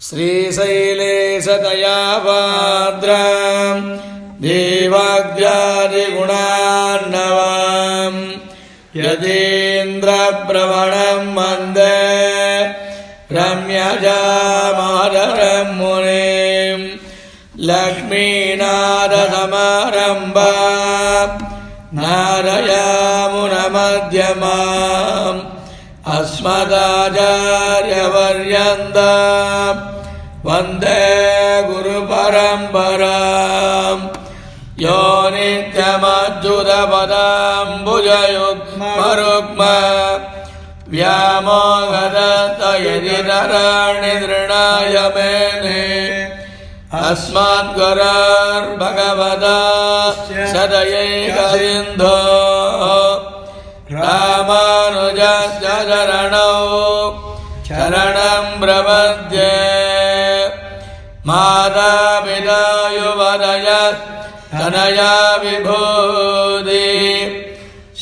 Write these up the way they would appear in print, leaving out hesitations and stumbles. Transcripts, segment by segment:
श्रीशैलेशतयापाद्रां देवाग्यादिगुणार्णवां यतीन्द्रप्रवणं वन्दे रम्यजामादरं मुनिं लक्ष्मीनाथसमारम्भां नारयामुनमध्यमाम् अस्मदाचार्यपर्यन्तां वन्दे गुरुपरम्परां यो नित्यमच्युतपदाम्बुजयुग्मरुग्म व्यामोहदत्तयतितराणि तृणाय मेने अस्मद्गुरोर्भगवतोऽस्य सदयैकसिन्धोः रामानुजस्य शरणं प्रपद्ये मातापिता युवतयस्तनया विभूतिः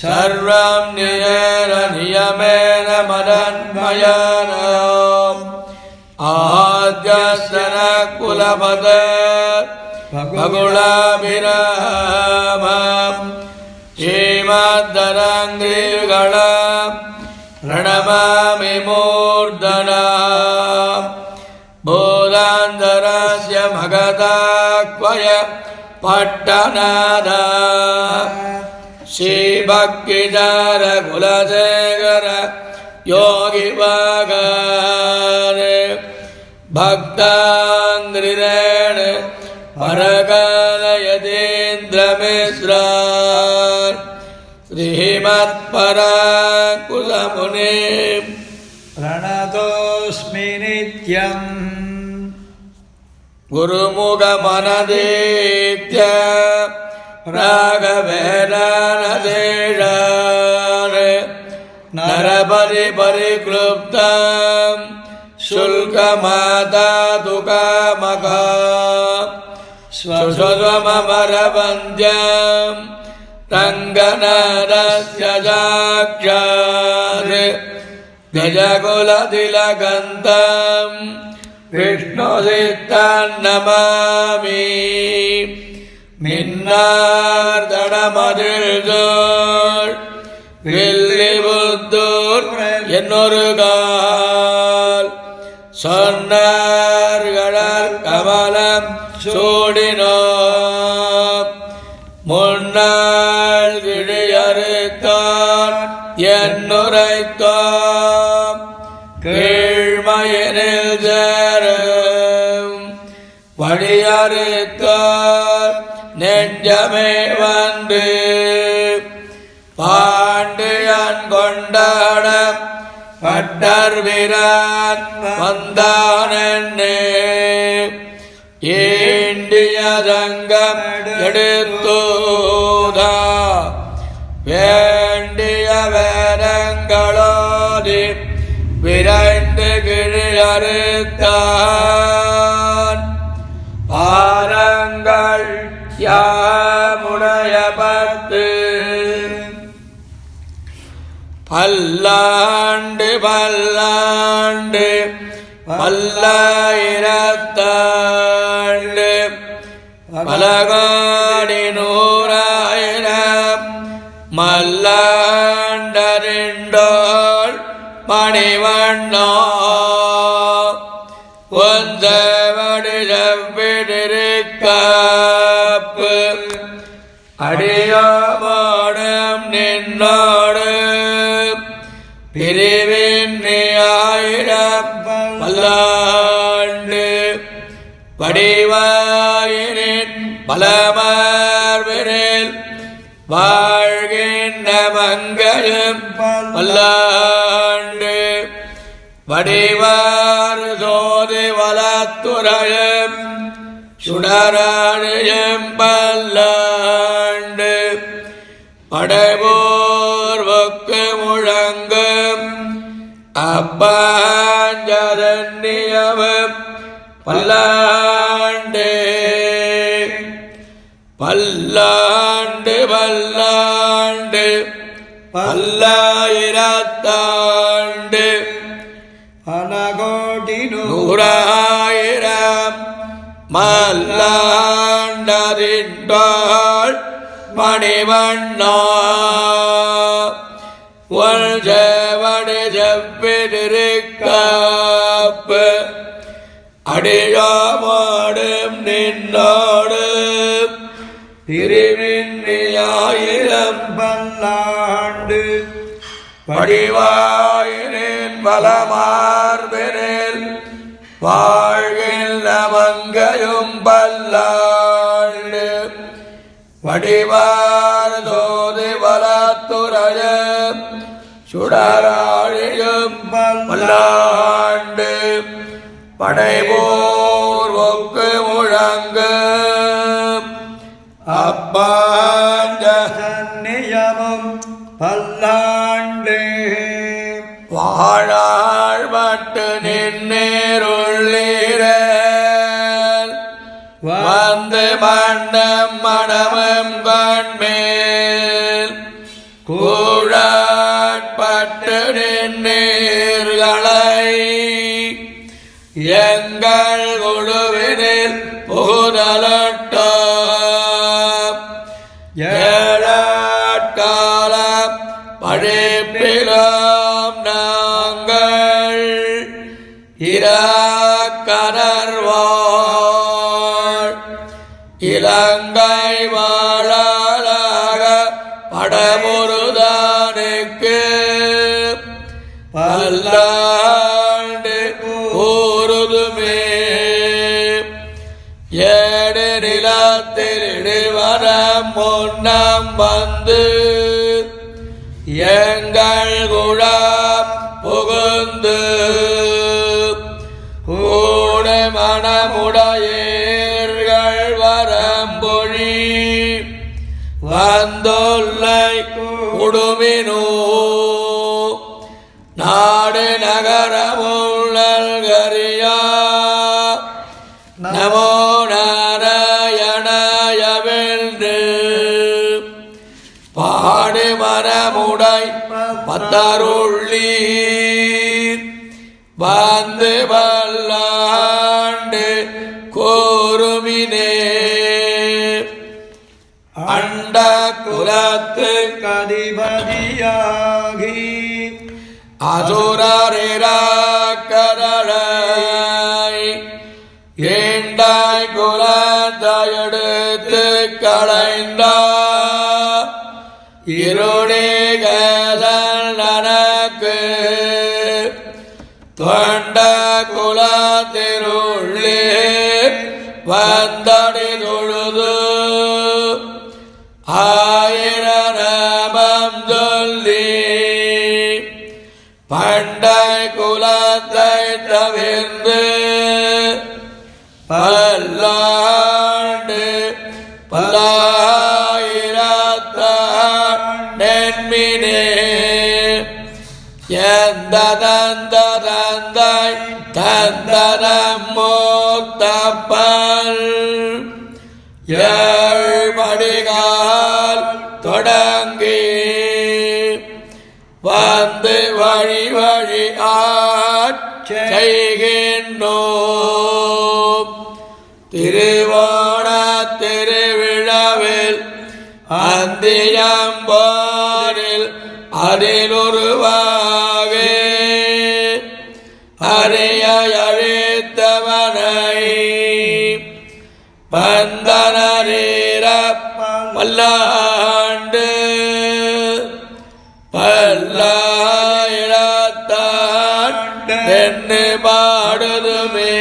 सर्वं नियेन नियमेन मदन्मयानाम् आद्यस्य न कुलपते फगुणाभिरामम् श्रीमद्दरङ्गिगणा प्रणमामि मूर्धना बोधान्तरस्य भगताक्वय पट्टनाद श्रीभक्तिचारकुलशेखर योगिवागार भक्ताङ्घ्रिरेण परकालयतीन्द्रमिश्रान् श्रीमत्पराङ्कुशमुनिं प्रणतोऽस्मि नित्यम् गुरुमुखमनदीत्य राघवेदानशेषान् नरपरिक्लुप्तं शुल्कमादातुकामका स्वस्वमरवन्द्यं रङ्गनाथस्य साक्षात् गजकुलतिलकन्तं विष्णुचित्तं नमामि मिन्नार्दनमदिर्दोर् विल्लिबुद्धूर् என்னொருகால் சொன்னார்கடல் கமலம் சூடினோம் முன்னாள் விழியறுத்தான் என்னுரைத்தோம் கீழ்மையினில் சேரும் வழியறுத்தார் நெஞ்சமே வந்து பாண்டியன் கொண்டாட பட்டர் வீரன் வந்தானே ஏண்டிய சங்கம் எடுத்தோதா வேண்டிய வேதங்களோதி விரைந்து கிழியறுத்தான் பாரங்கள் யாமுடைய பத்து பல்லாண்டு பல்லாண்டு பல்லாயிரத்தாண்டு பலகாடி நூறாயிரம் மல்லாண்டரிண்டோள் மணிவண்ணோ ஒன்றவடி செவ்விடிருக்காப்பு அடியோமோடும் நின்னோடு பிரிவின் ஆயிரம் பல்லாண்டு வடிவாயினின் பலமார்பினில் வாழ்கின்ற மங்கையும் பல்லாண்டு வடிவாறு சோதி வளத்துறையும் சுடராழியும் பல்லாண்டு படைபோர்வுக்கு முழங்கும் அப்பாஞ்சரண்யமும் பல்லாண்டு பல்லாண்டு பல்லாண்டு பல்லாயிரத்தாண்டு அனகோடி நூறாயிரம் மல்லாண்டதிட்டாள் மணிவண்ணா உள் செவடி செவ்விதிருக்காப்பு அடியாமாடும் நின்னோடு திருவின்னியாயிரம் பல்லாண்டு படிவாயினின் பலமார்பினில் வாழ்கின்ற மங்கையும் பல்லாண்டு வடிவார் தோதி வளத்துறைய சுடராழியும் பல்லாண்டு படைபோர் ஒக்கு முழங்க அப்பாண்ட நியமம் பல்லாண்டு வாழாள் பட்டு நின்னேருள்ளீர வந்து மண்டம் மடமும் கண்மேல் கூழாட்பட்டு நின்னீர்களை எங்கள் குழுவினில் புகுதலட்ட ஏழாட்காலம் பழிப்பிலாம் நாங்கள் இராக்கரர்வாள் இலங்கை வாழாக படமுருதானுக்கு பல்லாண்டு கூறுதுமே ஏடு நிலத்திருவரம் முன்னம் வந்து எங்கள் குழாம் புகுந்து கூட மனமுடையீர்கள் வரம்பொழி வந்துள்ளை குடுமினோ நாடு நகரமுள்ளல்கரியா நமோ நாராயணாயவென்று பாடு மரமுடை பத்தருள்ளீர் வந்து பல்லாண்டு கோருமினே அண்ட குலத்து கதிபதியாகி அசுரரிராக்கரளாய் ஏண்டாய் குலத்தையெடுத்து களைந்தார் இருடிகதல் நனக்கு தொண்ட குலத்திருள்ளே வந்தடி தொழுது ஆயிரம் சொல்லி பண்டை குலத்தை தவிர்ந்து பல்லாண்டு பல்லாயிரத்தென்மினே எந்த தந்த தந்தை தந்தனம் மூத்தப்பல் ஏழ்மடிகால் தொடங்கி வந்து வழி வழி செய்கின்றோம் திருவோண திருவிழாவில் அந்தியம்போரில் அதிலுருவாக அறிய அழித்தவனை பந்தனரீர பல்லாண்டு பல்லாயிரத்தான் என்று பாடுதுமே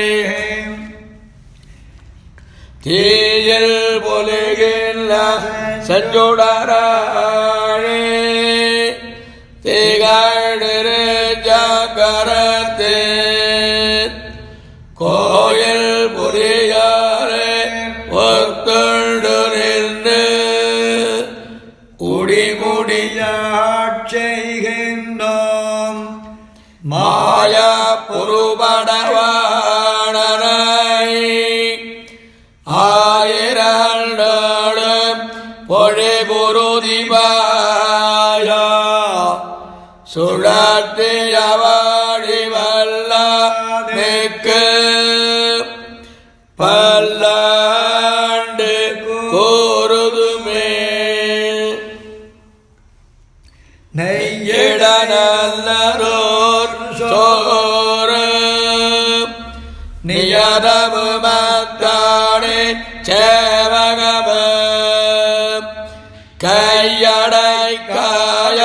தீயில் பொலிகின்ற செஞ்சுடராழே திகழ்திரு ஜாகரத்தே கோயில் புரியாரே ஒத்துண்டு நின்று செய்கின்றோம் மாயா புருபடவாணனை ஆயிரண்டோடும் பொழிபுருதிபாயா சுழற்றியவாடி வல்ல மிக்கு பல்ல நியதமு மத்தானே சேவகம கையடை காய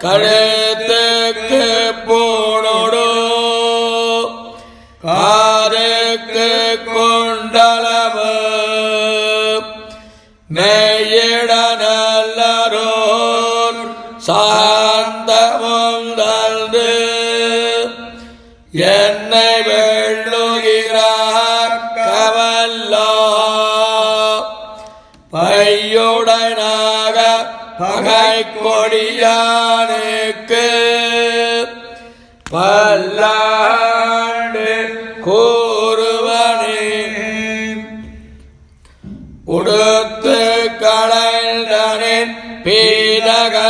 கழுத்துக்கு பூணொடு காருக்கு குண்டலமு மெய்யிட நல்லரோர் சாந்தமும் தந்து என்னை வெள்ளுகிறார் கவல்லா பையுடனாக பகை கொடியானுக்கு பல்லாண்டு கூறுவனே உடுத்து களைந்தனின் பீதகவாடையுடுத்து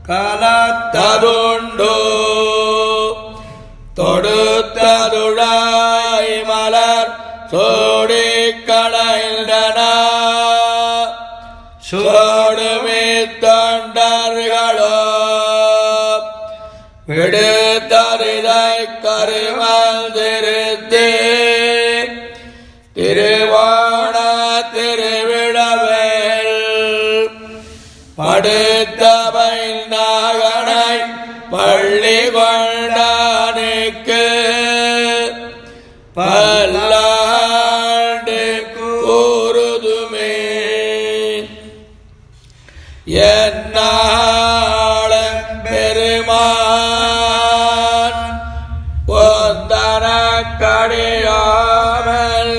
கலத்ததுண்டு தொடுத்ததுழாய் மலர் சோடி களைந்தன சோடுமே தொண்டர்களோ விடுத்தரிதை கருமந்திருத்தே திருவாண திருவிழவேல் படுத்தவை நாகனை பள்ளி கொண்டானுக்கு பல்லாண்டு கூறுதுமே என்னாளம் பெருமான் பொந்தன கடியாமல்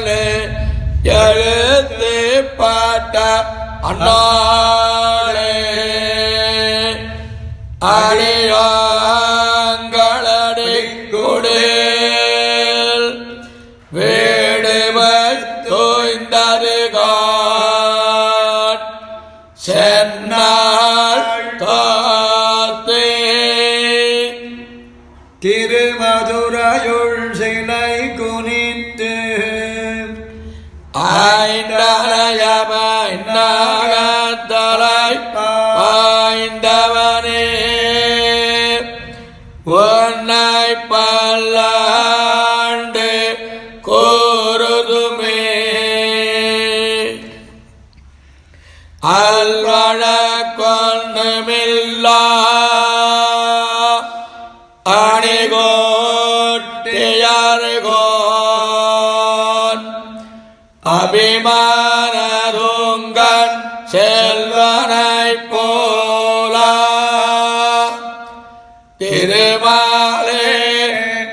எழுத்து பாட்ட அண்ணாளே அடியாங்களடி குடில் வேடுமை தோய்ந்ததுகான் சென்னாள் தாத்தே திருமதுரையுள் சிலை குனித்து ஐந்தலையமாய் நாகத்தலை பாய்ந்தவனே உன்னை பல்லாண்டு கூறுதுமே அல்வழ கொண்டுமில்லா அணிகோட்டியார்கோன் அபிமானதுங்கன் செல்வனை போல திருமாலே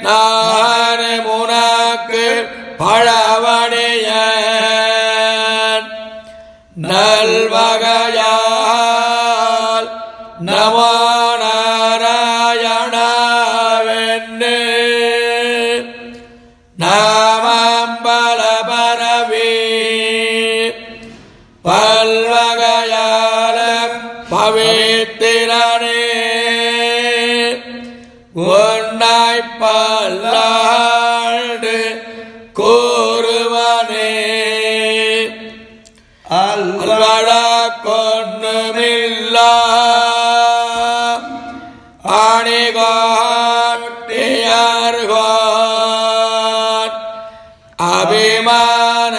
நான் முனக்கு பழவடியன் நல்வகையால் நமோ நாராயணாவென்னு நாமம் பல பரவி பல்வகையால பவித்திரனே உன்னை பல்லாண்டு கூறுவனே அல்வழ கொண்டுமில்லா அணிகோட்டியார்கோன்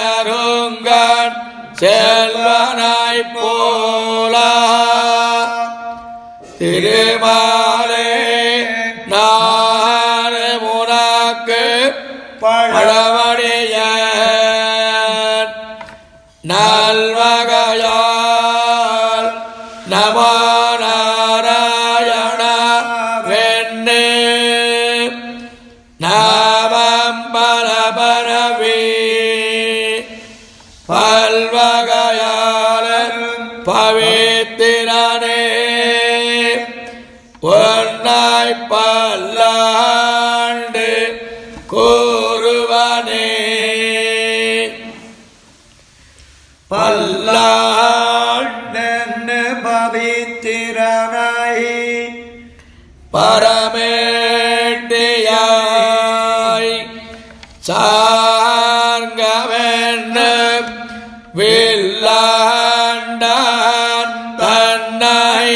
அபிமானருங்கன் செல்வனை போல திருமாலே நான் முனக்கு பழவடியன் நல்வகையால் நமோ நாராயண வெண்ணே நாமம் பல பரவி பல்வகையால பவித்திரனே உன்னை பல்லாண்டு கூறுவனே பல்லாண்டு பவித்திரனை பரமேட்டியாய் சார்கவென்ன வில்லாண்டான் தன்னை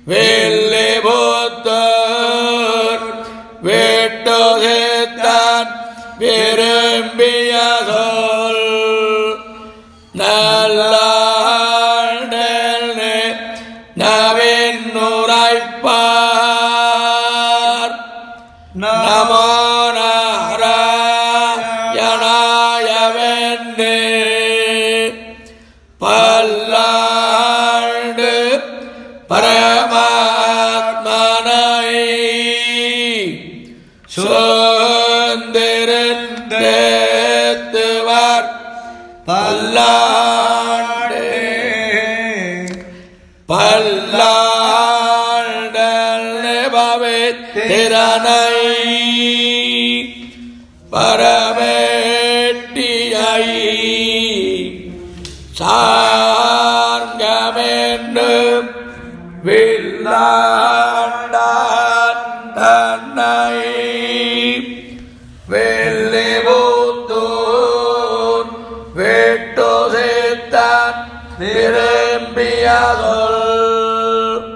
வெள்ளி போத்த வேட்டு சேத்தான் விரும்பிய சொல் நல்லாண்டல் நவீன் நுரைப்பார் நமோ நாராயணாய வென்று பல்லாண்டு பரமாத்மனை சுந்தரந்தேத்துவார் பல்லாண்டு பல்லாண்டல் பவித்திரனை பரமேட்டியை சார்கமென்று வில்லாண்டான் தன்னை வெள்ளிபுத்தூர் வேட்டு சேத்தான் விரும்பிய சொல்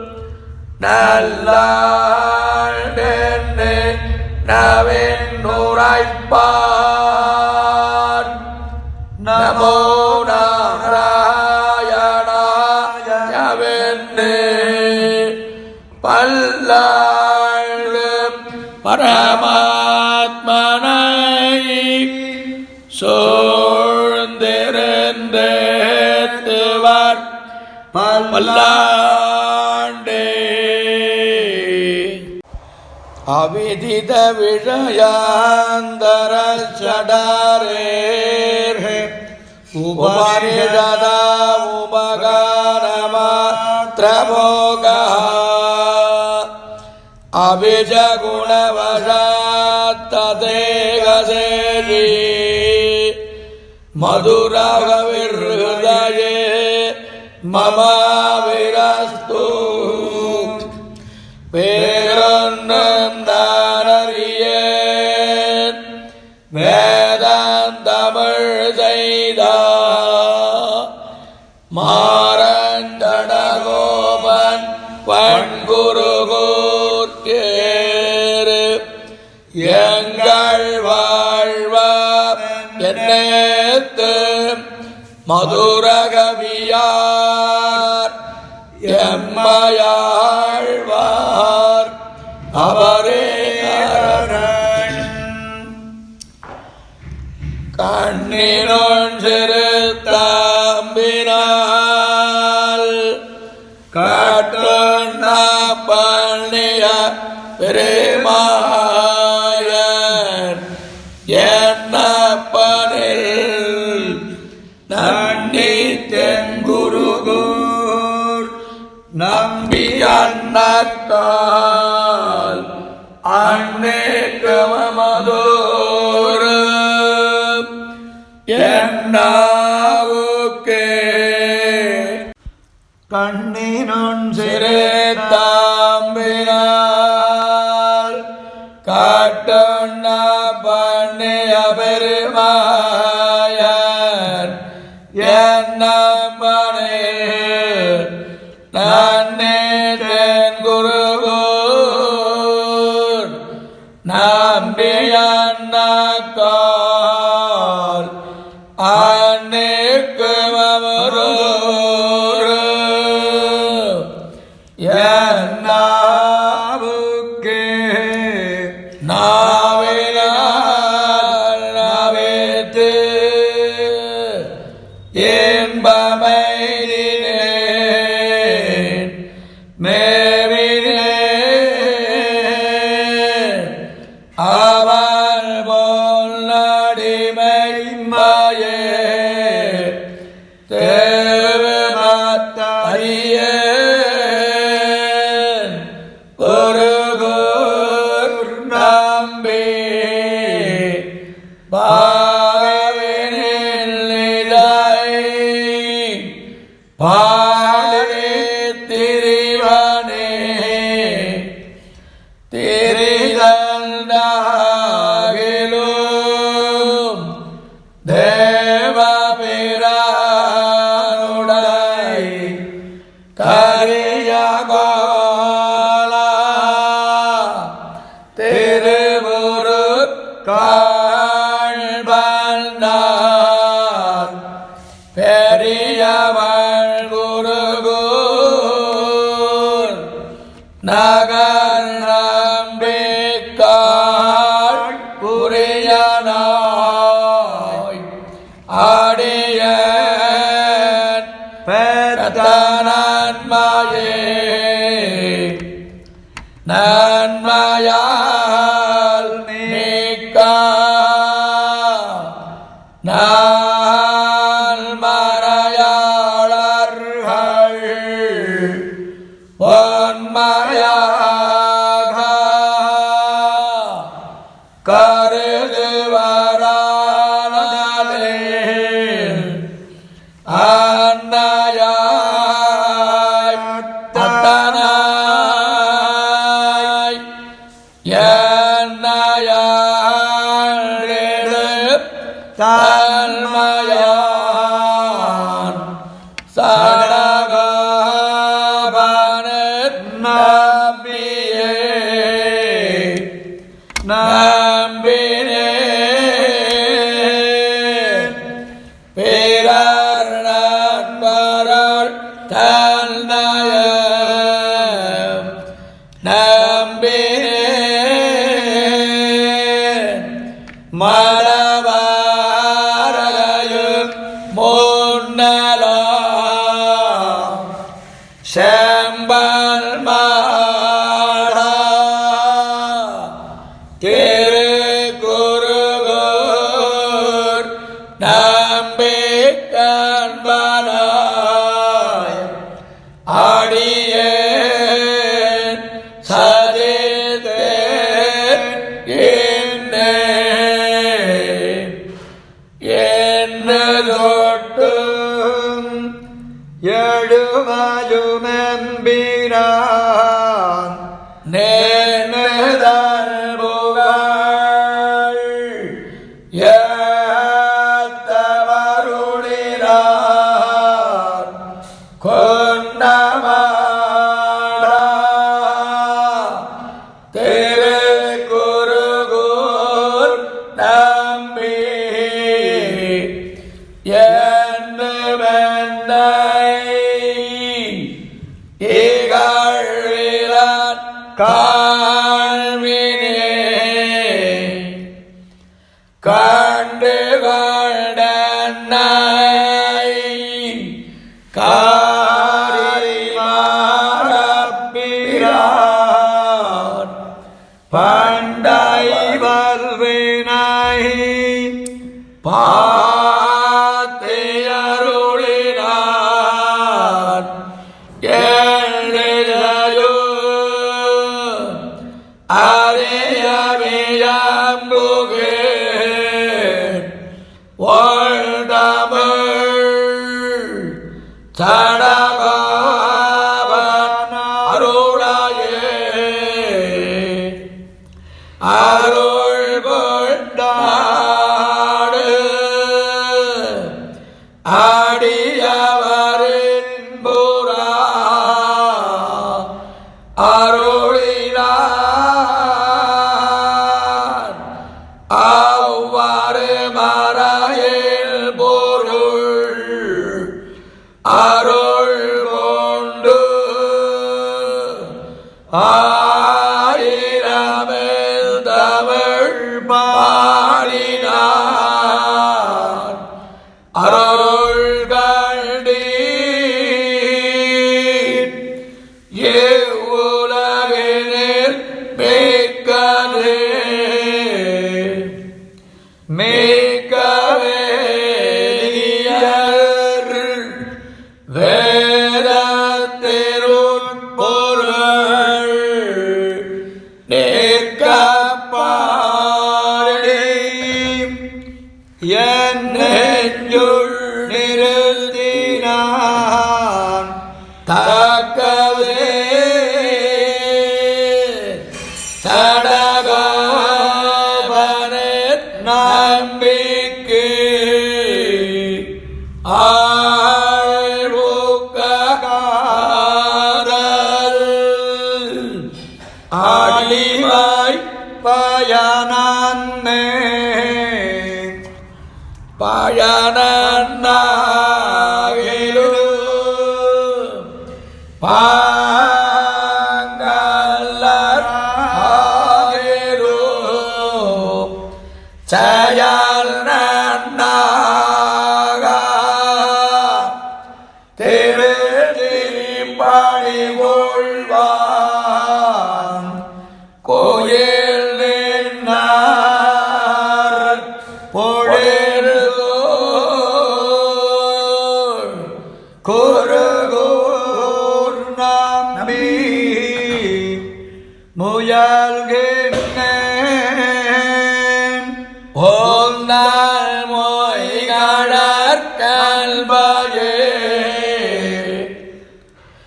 நல்லாண்டென்று நவீன் நுரைப்பார் நமோ நாராயணாய வென்று பல்லாண்டு பரமாத்மனை சூழ்ந்திருந்தேத்துவார் பல்லாண்டே அவிதித விஷயாந்தர சடாரேர் உபரிஷதா உபகாரமாத்ரபோகா அபிஜகுணவசாத்ததேகசேரி மதுராகவிர்ஹதயே மமாவிரஸ்து பேரொன்னம் தானறியேன் வேதாந்தமிழ் செய்த மாரண்டடகோபன் வன்குருகூர்க்கேரு எங்கள் வாழ்வ என்னேத்து மதுரகவியார் எம்மையாழ்வார் அவரே கண்ணினோன் சிறுத்தாம்பினால் காட்டுண்ண பண்ணிய பெருமாயன் என்னப்பனில் நன்னி தென்குருகூர் நம்பி அன்னக்கால் அன்னேக்கமதோர் என்னாவுக்கே கண்ணினொன் சிறுத்தாம்பினால் காட்டுண்ண பண்ணிய பெருமாயன் என்னப்பனில் நன்னி தென்குருகூர் நம்பி அன்னக்கால் அன்னேக்கமதோர் என்னாவுக்கே நாவினால் நாவேத்து என்பமைதினேன் மேவினேன் அவன் போல் நடிமைமாயே தேவமத்தறியேன் ஒருகூர் நம்பி பாடி திரிவனே திரிதந்தாகிலும் தேவபிரானுடை கரியகோலா திருபுவனே காண்பன்னார் பெரியவள் குருகூர் நகர் நம்பிக்காள் புரியனாய் ஆடியன் பெற்ற நன்மையே நன்மையால் மிக்க நாள் மறையாளர்கள் பொன்மையாக கருதுவரானதே அன்னையாய் அத்தனாய் என்னையாள் தன்மையான் சடகபனத் நம்பியே நம்பினேன் பிறர் நண்பர்கள் தன்னையம் நம்பினேன் மரபாரையும் முன்னலாம் செம்பல் மாடா திருக்குருகூர் நம்பிக்கண்பனாய் ஆடியேன் சதித்தேன் தொட்டும் எழுமலுமெம்பிரான் நேர்ந்தல் புகழ் ஏத்தவருளினார் கொண்டமாடா திருக்குருகூர் நம்பி இகழ்விலன் காண்பினே கண்டு கொண்டன்னை காரிமாறப்பிரான் பண்டை வல்வினை பாத்தியருளினான் எழுதையோ அறியமியம்புகேன் வாழ்தமிழ் சடகாபன் அருளாயே அருள் கொண்டாடு ஆடியவரின் புறா அருளினான் அவ்வாறு மறையில் பொருள் அருள் கொண்டு ஆயிரமில் தமிழ் பாடினான் அருள் கண்டீர் இவ்வுலகினில் மிக்கதே மிக்கவே வேதத்திருட்பொருள் நிற்கப்பாடி பயனே பயனாகிலு பாங்கல்லாகிலு செயல் நன்னாக திருப்பணி கொள்வான் கோயில் நின்னார் பொழில்கோள் குருகூர் நம்பி முயல்கின்றேன் ஓம் நாள் மொய்கடற் கல்பயே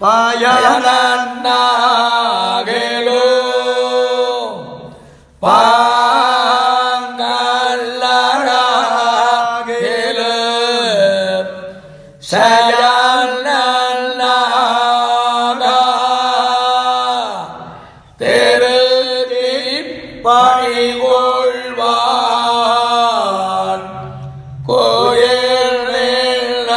பயனாகிலு பாங்கல்லாகிலு செயல் நன்னாக திருப்பணி கொள்வான் கோயில் நின்னார்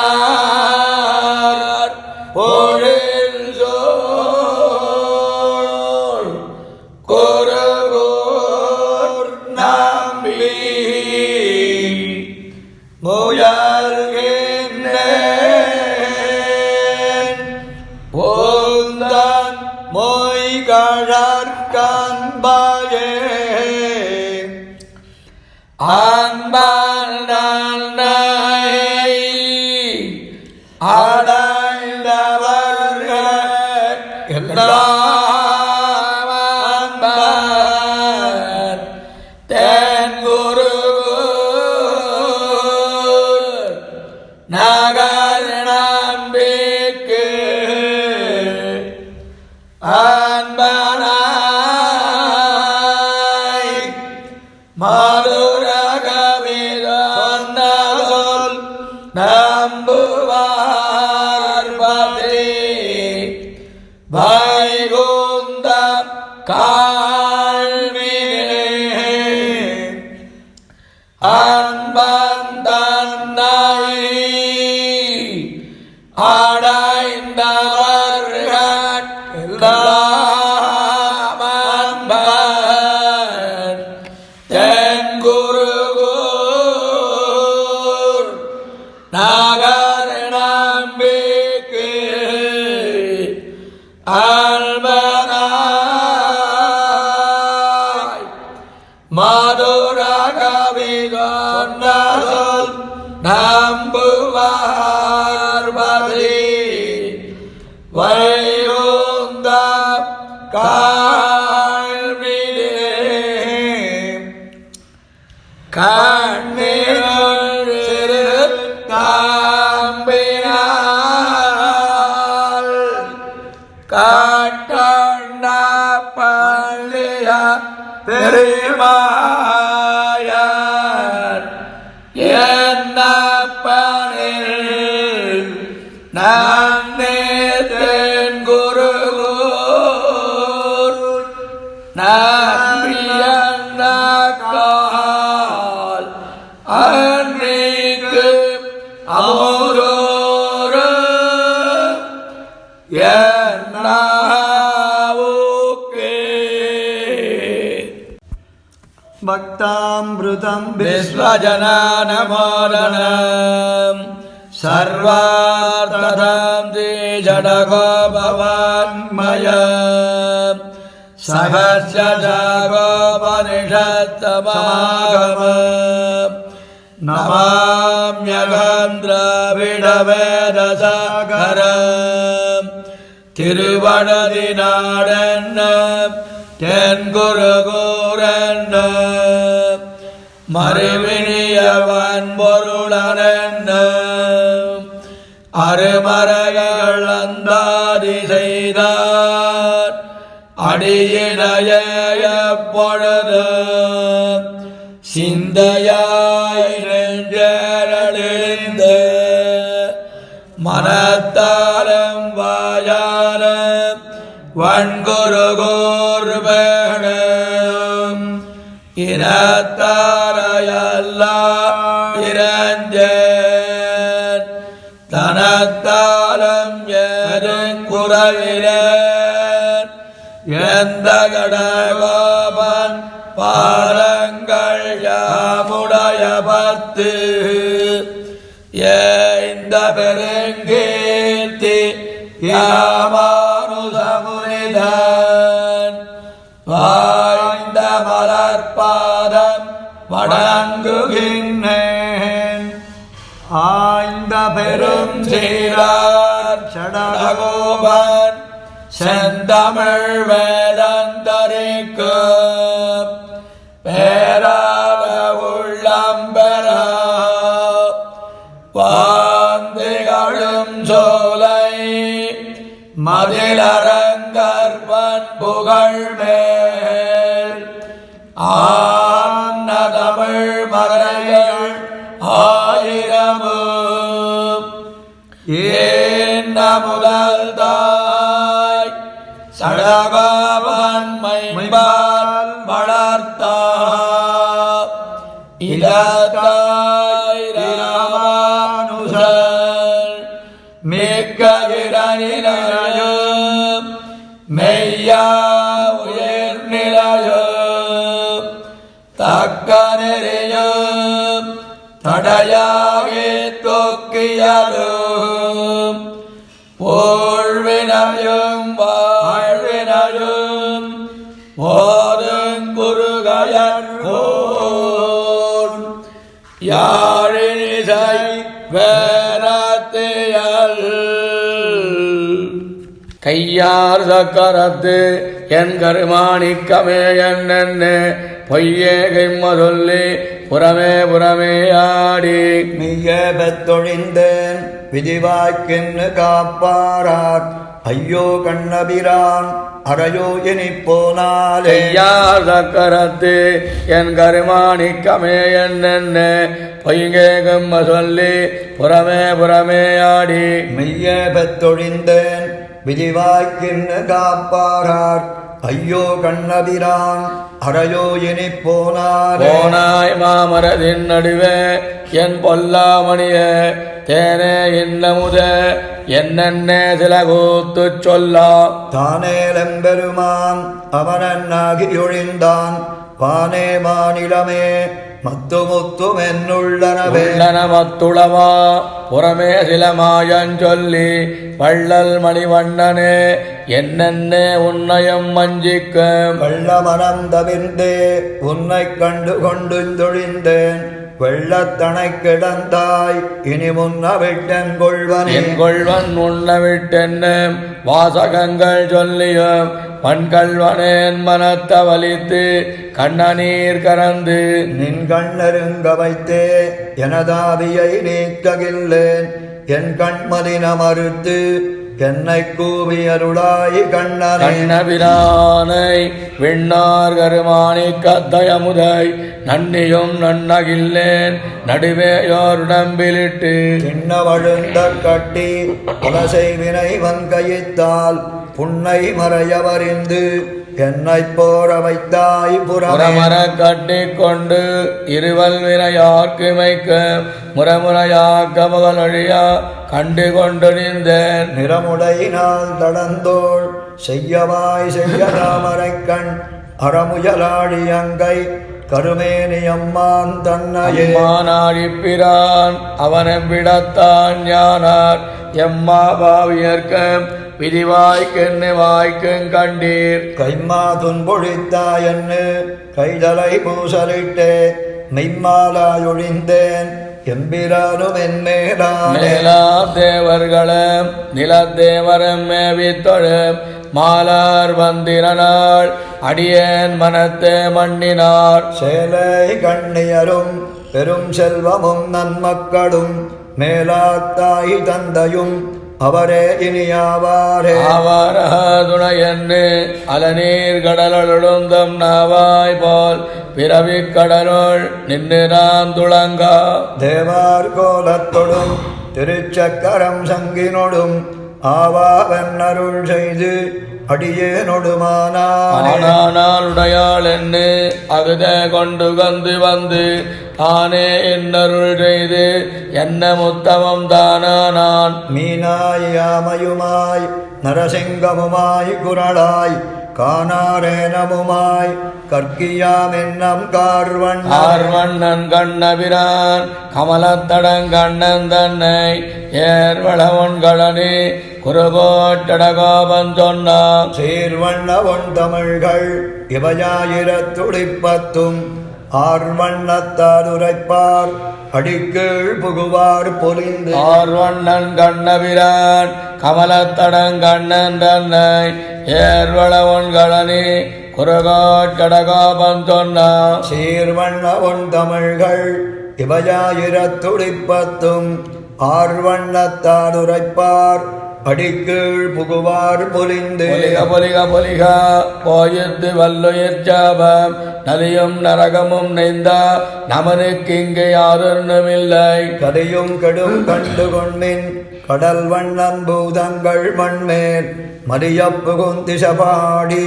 பொழில்சோள் குருகூர் நம்பி முயல்கின்றேன் ஓந்தன் மொய்கழற்கண்பயே அன்பால் நன்னை அடைந்தவர்கள் எல்லாம் அன்பார் தென்குருகூர் நகர் நம்பிக்கு அன்பனாய் மதுரகவிதொன்னல் நம்புவார் பதி வைகுந்தம் கால்வினே அன்பன் தன்னை அடைந்தவர்கள் எல்லாம் அன்பர் தென்குருகூர் நகர் நம்பிக்கு அன்பனாய் மதுரகவிதொன்னல் நம்புவார் பதி வைகுந்தம் கால்வினே கண்ணீர் சிறு காம்பினால் காட்டண்ண பள்ளிய பெருமாயார் என்னப்பனில் நன்னே தென்குருகூர் நம்பியன்னக்கால் அன்னைக்கு அமுதோரு என்னவுக்கே பக்தாமிருதம் விஸ்வஜனநமோதனம் சர்வார்த்ததாம் ஸ்ரீ ஜடகோ பவான்மயம் சகஸ்ய ஜாகோபனிஷத்தமாகமம் நமாம்யகம் திராவிடவேதசாகரம் திருவடதி நாடன்னம் தென்குருகூரன்னம் மறுவினியவன் பொருளனன்னம் அருமறைகள் அந்தாதி செய்தார் அடியினைய எப்பொழுது சிந்தையாய் நெஞ்சரழிந்து மனத்தாரம் வாயாரம் வன்குருகூர் வேணும் இனத்தாரையெல்லாம் இறஞ்சேன் தனத்தாலம் ஏதுங்குறவிலேன் எந்த கடகோபன் பாரங்கள் யாமுடைய பத்து இந்த பெருங்கீர்த்தி யாமானுசமுனிதன் வாய்ந்த மலர்பாதம் வணங்குகின்றேன் ஆய்ந்த பெரும் சீரார் சடகோபன் செந்தமிழ் வேதந்தரிக்கும் பேராத உள்ளம்பெற வாந்திகளும் சோலை மதிலரங்கற்பன் புகழ்மேல் ஆன தமிழ் மறைகள் ஆயிரமும் ஏன்ன முதல் தாய் சடகோபன் மைம்பால் வளர்த்தார் இலத்தாய் ராமானுசர் மிக்க இரணிலையும் மெய்யா உயிர் நிலையும் தக்க நெறியும் தடையாகி தொக்கியலும் போழ்வினையும் வாழ்வினையும் ஓதுங்குருகையற்கோள் யாழினிசை வேரத்தியல் கையார் சக்கரத்து என் கருமாணிக்கமே என்னென்ன பொய்யே கைம்ம சொல்லி புறமே புறமே ஆடி மெய்ய பெத்தொழிந்தேன் விதிவாய்க்கென்னு காப்பாரார் ஐயோ கண்ணபிரான் அறையோ இனிப் போனாலே கையார் சக்கரத்து என் கருமாணிக்கமே என்னென்ன பொய்யே கைம்ம சொல்லி புறமே புறமே ஆடி மெய்ய பெத்தொழிந்தேன் விதிவாய்க்கென்னு காப்பாரார் ஐயோ கண்ணபிரான் அறையோ இனிப் போனாலே போனாய் மாமரதின் நடுவே என் பொல்லாமணிய தேனே இன்னமுத என்னென்ன சில கூத்து சொல்லா தானேலெம்பெருமான் அவனாகி ஒழிந்தான் வானே மாநிலமே மத்து முத்துமென்னுள்ளனவே மத்துளவா புறமே சில மாயஞ்சொல்லி வள்ளல் மணிவண்ணனே என்னென்ன உன்னையும் மஞ்சிக்கும் வெள்ள மனம் தவிர்ந்தே உன்னை கண்டு கொண்டுந்தொழிந்தேன் வெள்ளத்தனை கிடந்தாய் இனி முன்னவிட்டன் கொள்வனே என் கொள்வன் உண்ணவிட்டென்ன வாசகங்கள் சொல்லியும் பண்கள்வனேன் மனத்த வலித்து கண்ணநீர் கறந்து நின் கண்ணருங்க வைத்தே எனதாவியை நீக்ககில்லேன் என் கண்மதின மறுத்து என்னை கூவி அருளாய் கண்ணனே கண்ணபிரானை விண்ணார் கருமானி கத்தயமுதை நன்னியும் நன்னகில்லேன் நடுவேயோருடம்பிலிட்டு சின்ன வழுந்த கட்டி புலசை வினை வன்கையித்தால் புன்னை மறையவறிந்து என்னை போர வைத்தாய் புறமர கட்டிக் கொண்டு இருவல் வினையார்க்குமைக்க முறமுறையாக்க முகலொழியா கண்டு கொண்டிருந்தேன் நிறமுடையினால் தடந்தோள் செய்யவாய் செய்ய தாமரை கண் அறமுயலாடி அங்கை கருமேனியம்மான் தன்னையே நாடிப்பிரான் அவனை விடத்தான் ஞானார் எம்மா பாவியர்க்கம் விதிவாய்க்கென்னு வாய்க்கும் கண்டீர் கைம்மா துன்பொழித்தாயன்னு கைதலை பூசலிட்டே மெய்மாலாயொழிந்தேன் எம்பிரானும் என்மேலானே மேலா தேவர்களும் நிலத்தேவரம் மேவித்தொழும் மாலார் வந்திரனாள் அடியேன் மனத்தே மண்ணினார் சேலை கண்ணியரும் பெரும் செல்வமும் நன்மக்களும் மேலாத்தாய் தந்தையும் அவரே இனியாவாரே ஆவாரதுணையன்னு அலநீர் கடலுழுந்தம் நாவாய் போல் பிறவிக் கடலுள் நின்று நாம் துளங்கா தேவார் கோலத்தொடும் திருச்சக்கரம் சங்கினொடும் ஆவாவன் அருள் செய்து அடியேனொடுமானானே. ஆனானாளுடையாள் என்று அகுத கொண்டு வந்து தானே என்னருள் செய்து என்ன முத்தமம் தானானான். மீனாய் யாமையுமாய் நரசிங்கமுமாய் குரலாய் காணாரேனமுமாய் கற்கியாமென்னம் கார்வண்ணன் கண்ணபிரான் கமலத்தடங்கண்ணன் தன்னை ஏர்வளவன்களனே குருகோட்டடகோபம் சொன்னான். சீர்வண்ணவன் தமிழ்கள் இவையாயிரத்துளிப்பத்தும் ஆர்வண்ணத்தாதுரைப்பார் அடிக்கீழ் புகுவார் பொலிந்து. ஆர்வண்ணன் கண்ணபிரான் கமலத்தடங்கண்ணன் தன்னை ஏர்வளவன்களனே குருகோட்டடகோபம் சொன்னான். சீர்வண்ணவன் தமிழ்கள் இவையாயிரத்துளிப்பத்தும் ஆர்வண்ணத்தாதுரைப்பார் அடிக்கீழ் புகுவார் பொலிந்து. பொலிக பொலிக பொலிக போயித்து வல்லுயிர் சாபம் நலியும் நரகமும் நெய்ந்த நமனுக்கு இங்கே யாருமில்லை. கதையும் கெடும் கண்டு கொண்மின் கடல் வண்ணன் பூதங்கள் மண்மேல் மதியப்பு குந்திசபாடி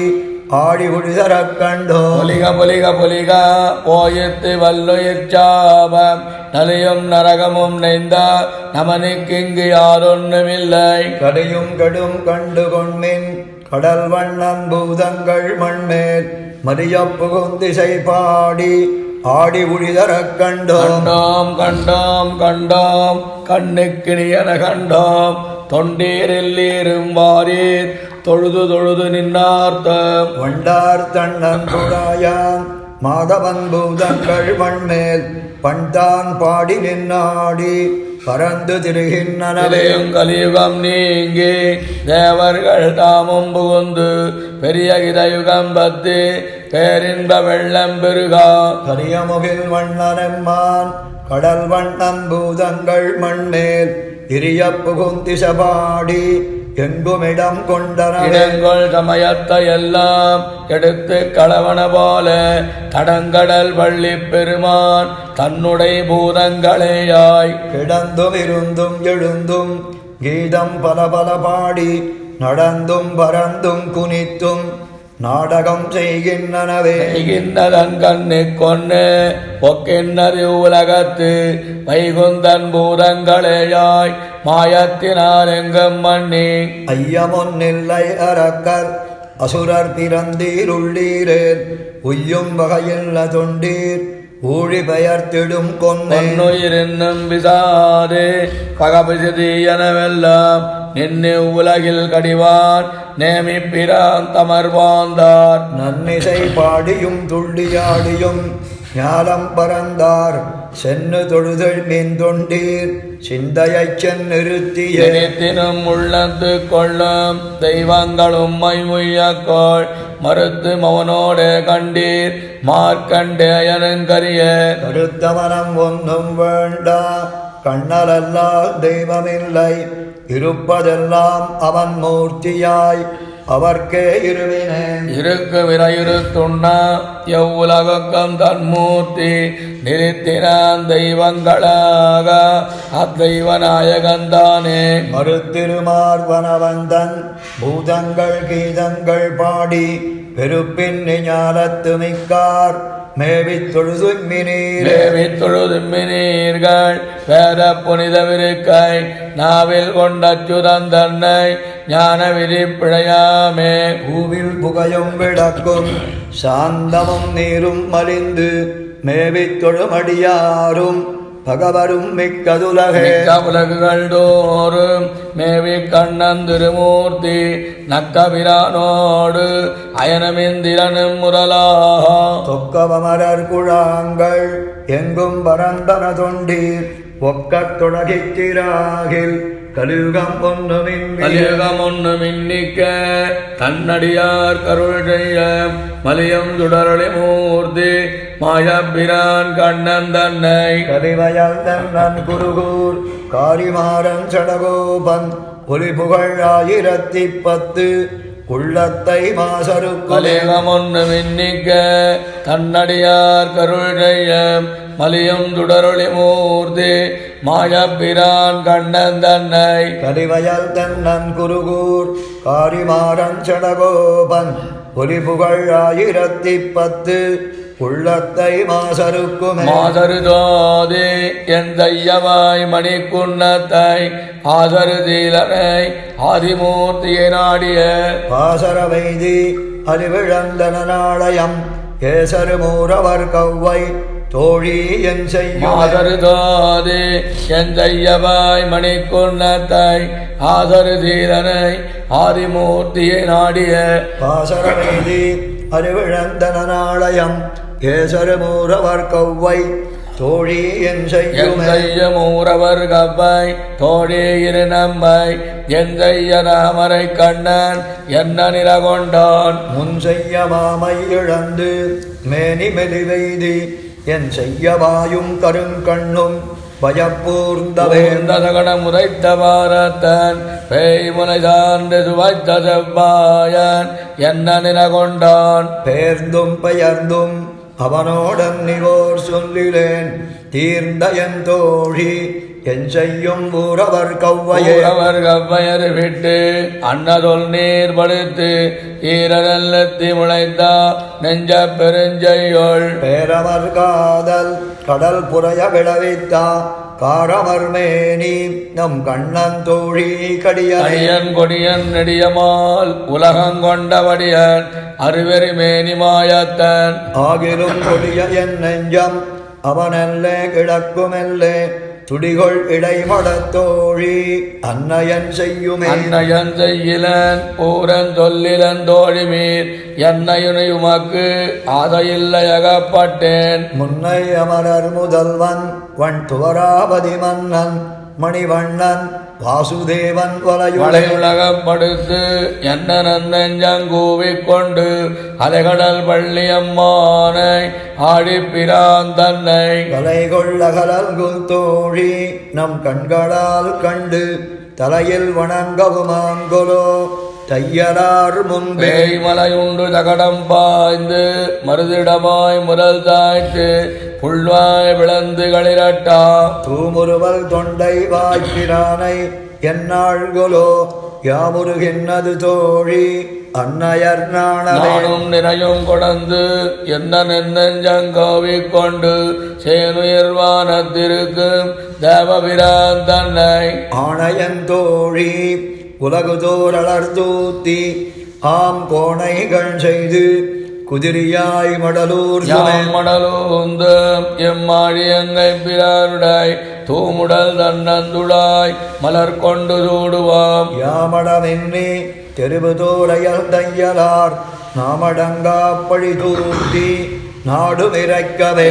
ஆடி குடிதரக் கண்டோ. பொலிக பொலிக பொலிக போயித்து வல்லுயிர் சாபம் நலியும் நரகமும் நெய்ந்த நமனுக்கு இங்கு யாரொன்றுமில்லை. கதையும் கெடும் கண்டு கொண்மின் கடல் வண்ணன் பூதங்கள் மண்மேல் மதியப்பு குந்திசை பாடி ஆடி குடிதரக் கண்டோ. கண்டோம் கண்டோம் கண்டோம் கண்ணுக்கிணியன கண்டோம் தொண்டீரில்லீரும் வாரீர் தொழுது தொழுது நின்னார்த்தம். வண்டார் தண்ணன் குடாயான் மாதவன் பூதங்கள் மண்மேல் பண்தான் பாடி நின்னாடி பறந்து திரிகின்றனவேயும். கலியுகம் நீங்கி தேவர்கள் தாமும் புகுந்து பெரிய இதயுகம் பத்து பேரின்ப வெள்ளம் பெருகா. கரியமுகில் வண்ணனம்மான் கடல் வண்ணம் பூதங்கள் மண்மேல் இரிய புகுந்திசபாடி எங்குமிடம் கொண்டனவேங்கொள் சமயத்தை எல்லாம் எடுத்து களவன போல தடங்கடல் வள்ளி பெருமான் தன்னுடைய பூதங்களேயாய் கிடந்தும் இருந்தும் எழுந்தும் கீதம் பல பல பாடி நடந்தும் பறந்தும் குனித்தும் நாடகம் செய்கின்றனவே. செய்கின்றதன் கண்ணு கொன்னு பொக்கின்னது உலகத்து வைகுந்தன் பூதங்களேயாய் மாயத்தினால் எங்கும் மண்ணி. ஐயமொன்னில்லை அரக்கர் அசுரர் பிறந்தீருள்ளீரேன் உய்யும் வகையில் தொண்டீர் ஊழி பெயர்த்திடும் கொன்னுயிரின்னும் விசாதே பகபிசிதி எனவெல்லாம் நின்னு உலகில் கடிவான் நேமி பிரான் தமர்வாந்தார். நன்னிசை பாடியும் துள்ளியாடியும் ஞாலம் பறந்தார் சென்னு தொழுதல் மீன் தொண்டீர் சிந்தையைச் சென்னிறுத்தியும் உள்ளத்து கொள்ளும் தெய்வங்களும் மைமுய்யக்கோள் மறுத்து மவனோடே கண்டீர் மார்க்கண்டேயனங்கரிய. கருத்தவனம் ஒன்றும் வேண்டா கண்ணலல்லா தெய்வமில்லை இருப்பதெல்லாம் அவன் மூர்த்தியாய் அவர்க்கே இருவினேன். இருக்கு விரையிருத்துண்ணா எவ்வுலகம் தன்மூர்த்தி நிறுத்தினான் தெய்வங்களாக அத்தெய்வநாயகந்தானே. மறுத்திருமார்வனவந்தன் பூதங்கள் கீதங்கள் பாடி பெருப்பின் ஞாலத்து மிக்கார் மேவித் தொழுதும்மினீர்கள் வேத புனிதவிருக்கை நாவில் கொண்டச்சுதன் தன்னை ஞான விதி பிழையாமே. பூவில் புகையும் விளக்கும் சாந்தமும் நீரும் மலிந்து மேவித் தொழுமடியாரும் பகவரும் மிக்கதுலகே. உலகுகள் தோறும் மேவி கண்ணன் திருமூர்த்தி நக்கபிரானோடு அயனமிந்திரனும் முதலாக தொக்கவமரர் குழாங்கள் எங்கும் பரந்தன தொண்டீர் ஒக்கத் தொடகித்திராகில் கலியுகம் ஒன்னுமின்னிக்க தன்னடியார் கருள் செய்ய மலியம் சுடரளி மூர்த்தி மாயப்பிரான் கண்ணன் தன்னை. கலிவயல் தன்னன் குருகூர் காரிமாறன் சடகோபன் ஒளி புகழ் 1010 உள்ளத்தை மாசருக்குமே கலிகமொன்னு மின்னிக்க தன்னடியார் கருள் செய்ய மலியும் துடரொளி மூர்த்தி மாயப்பிரான் கண்ணன் தன்னை கலிவயல் தென்னன் குருகூர் காரிமாறன் சடகோபன் ஒலிபுகழ் 1010 உள்ளத்தை மாசருக்குமே மாசருதோதே என் தையவாய் மணிக்குன்னத்தை ஆசரு தீலனை ஆதிமூர்த்தியை நாடிய பாசர வைதி அறிவிழந்தனாலயம் கேசரு மூரவர் கவ்வை தோழி என் செய்யும் மாசருதோதே என் தையவாய் மணிக்குன்னத்தை ஆசரு தீலனை ஆதிமூர்த்தியை நாடிய பாசர வைதி அறிவிழந்தனாலயம் கேசரு மூரவர் கவ்வை தோழி என் செய்யுமே மூரவர் கவ்வை தோழி இரு நம்மை என் செய்ய ராமரை கண்ணன் என்ன நிறகொண்டான் முன் செய்ய மாமை இழந்து மேனி மெலிவெய்தி என் செய்ய வாயும் கருங்கண்ணும் பயப்பூர்ந்தவேந்தகடம் உரைத்த பாரத்தன் பேய் முனை சார்ந்து சுவைத்த செவ்வாயன் என்ன நிறகொண்டான் பேர்ந்தும் பெயர்ந்தும் அவனோடன் நிவோர் சொல்லிலேன் தீர்ந்த என் தோழி என் செய்யும் ஊரவர் கவ்வையர் கவ்வையர் விட்டு அன்னதொல் நீர் படுத்து ஈரநெல்லத்தி முளைத்தா நெஞ்ச பெருஞ்செய்யொள் பேரவர் காதல் கடல் புறைய விளைவித்தா காரமர் மேனி நம் கண்ணன் தோழி கடியன் கொடியன் நெடியமால் உலகங்கொண்டவடியன் அருவெறி மேனி மாயத்தன் ஆகிலும் கொடிய என் நெஞ்சம் அவனல்லே கிழக்குமெல்லே துடிகொள் இடைமடத்தோழி அன்னையன் செய்யுமே அன்னையன் செய்யிலன் பூரன் சொல்லிலன் தோழிமீர் என்னையுனை உமக்கு ஆதையில்லை அகப்பட்டேன் முன்னை அமரர் முதல்வன் வன் துவராபதி மன்னன் மணிவண்ணன் வாசுதேவன் வலையுலகப்படுத்து என்ன நெஞ்சங்கூவிக் கொண்டு அலைகடல் பள்ளியம்மானை ஆடிப்பிரான் தன்னை கலைகொள்ளகலல் தோழி நம் கண்களால் கண்டு தலையில் வணங்கவுமாங்கொலோ தையலார் முன்பே மலையுண்டு தகடம் பாய்ந்து மருதிடமாய் முரல் தாய்த்து புல்வாய் விளந்து களிரட்டா தூமுருவல் தொண்டை வாய்ப்பிரானை என்னாள்கொலோ யாமுருகின்னது தோழி அன்னையர் நானும் நிறையும் கொடந்து என்ன நெஞ்சங்கோவிக் கொண்டு சேனுயர்வானத்திருக்கும் தேவபிரான் தன்னை ஆணையன் தோழி உலகுதோரளர் தூத்தி ஆம் கோணைகள் செய்து குதிரியாய் மடலூர் மடலூந்து எம்மாழியங்கை பிறாருடாய் தூமுடல் தன்னந்துடாய் மலர் கொண்டு சூடுவாம் யாமடமென்னே தெருவுதோரையல் தையலார் நாமடங்காப்பழி தூத்தி நாடு விரைக்கவே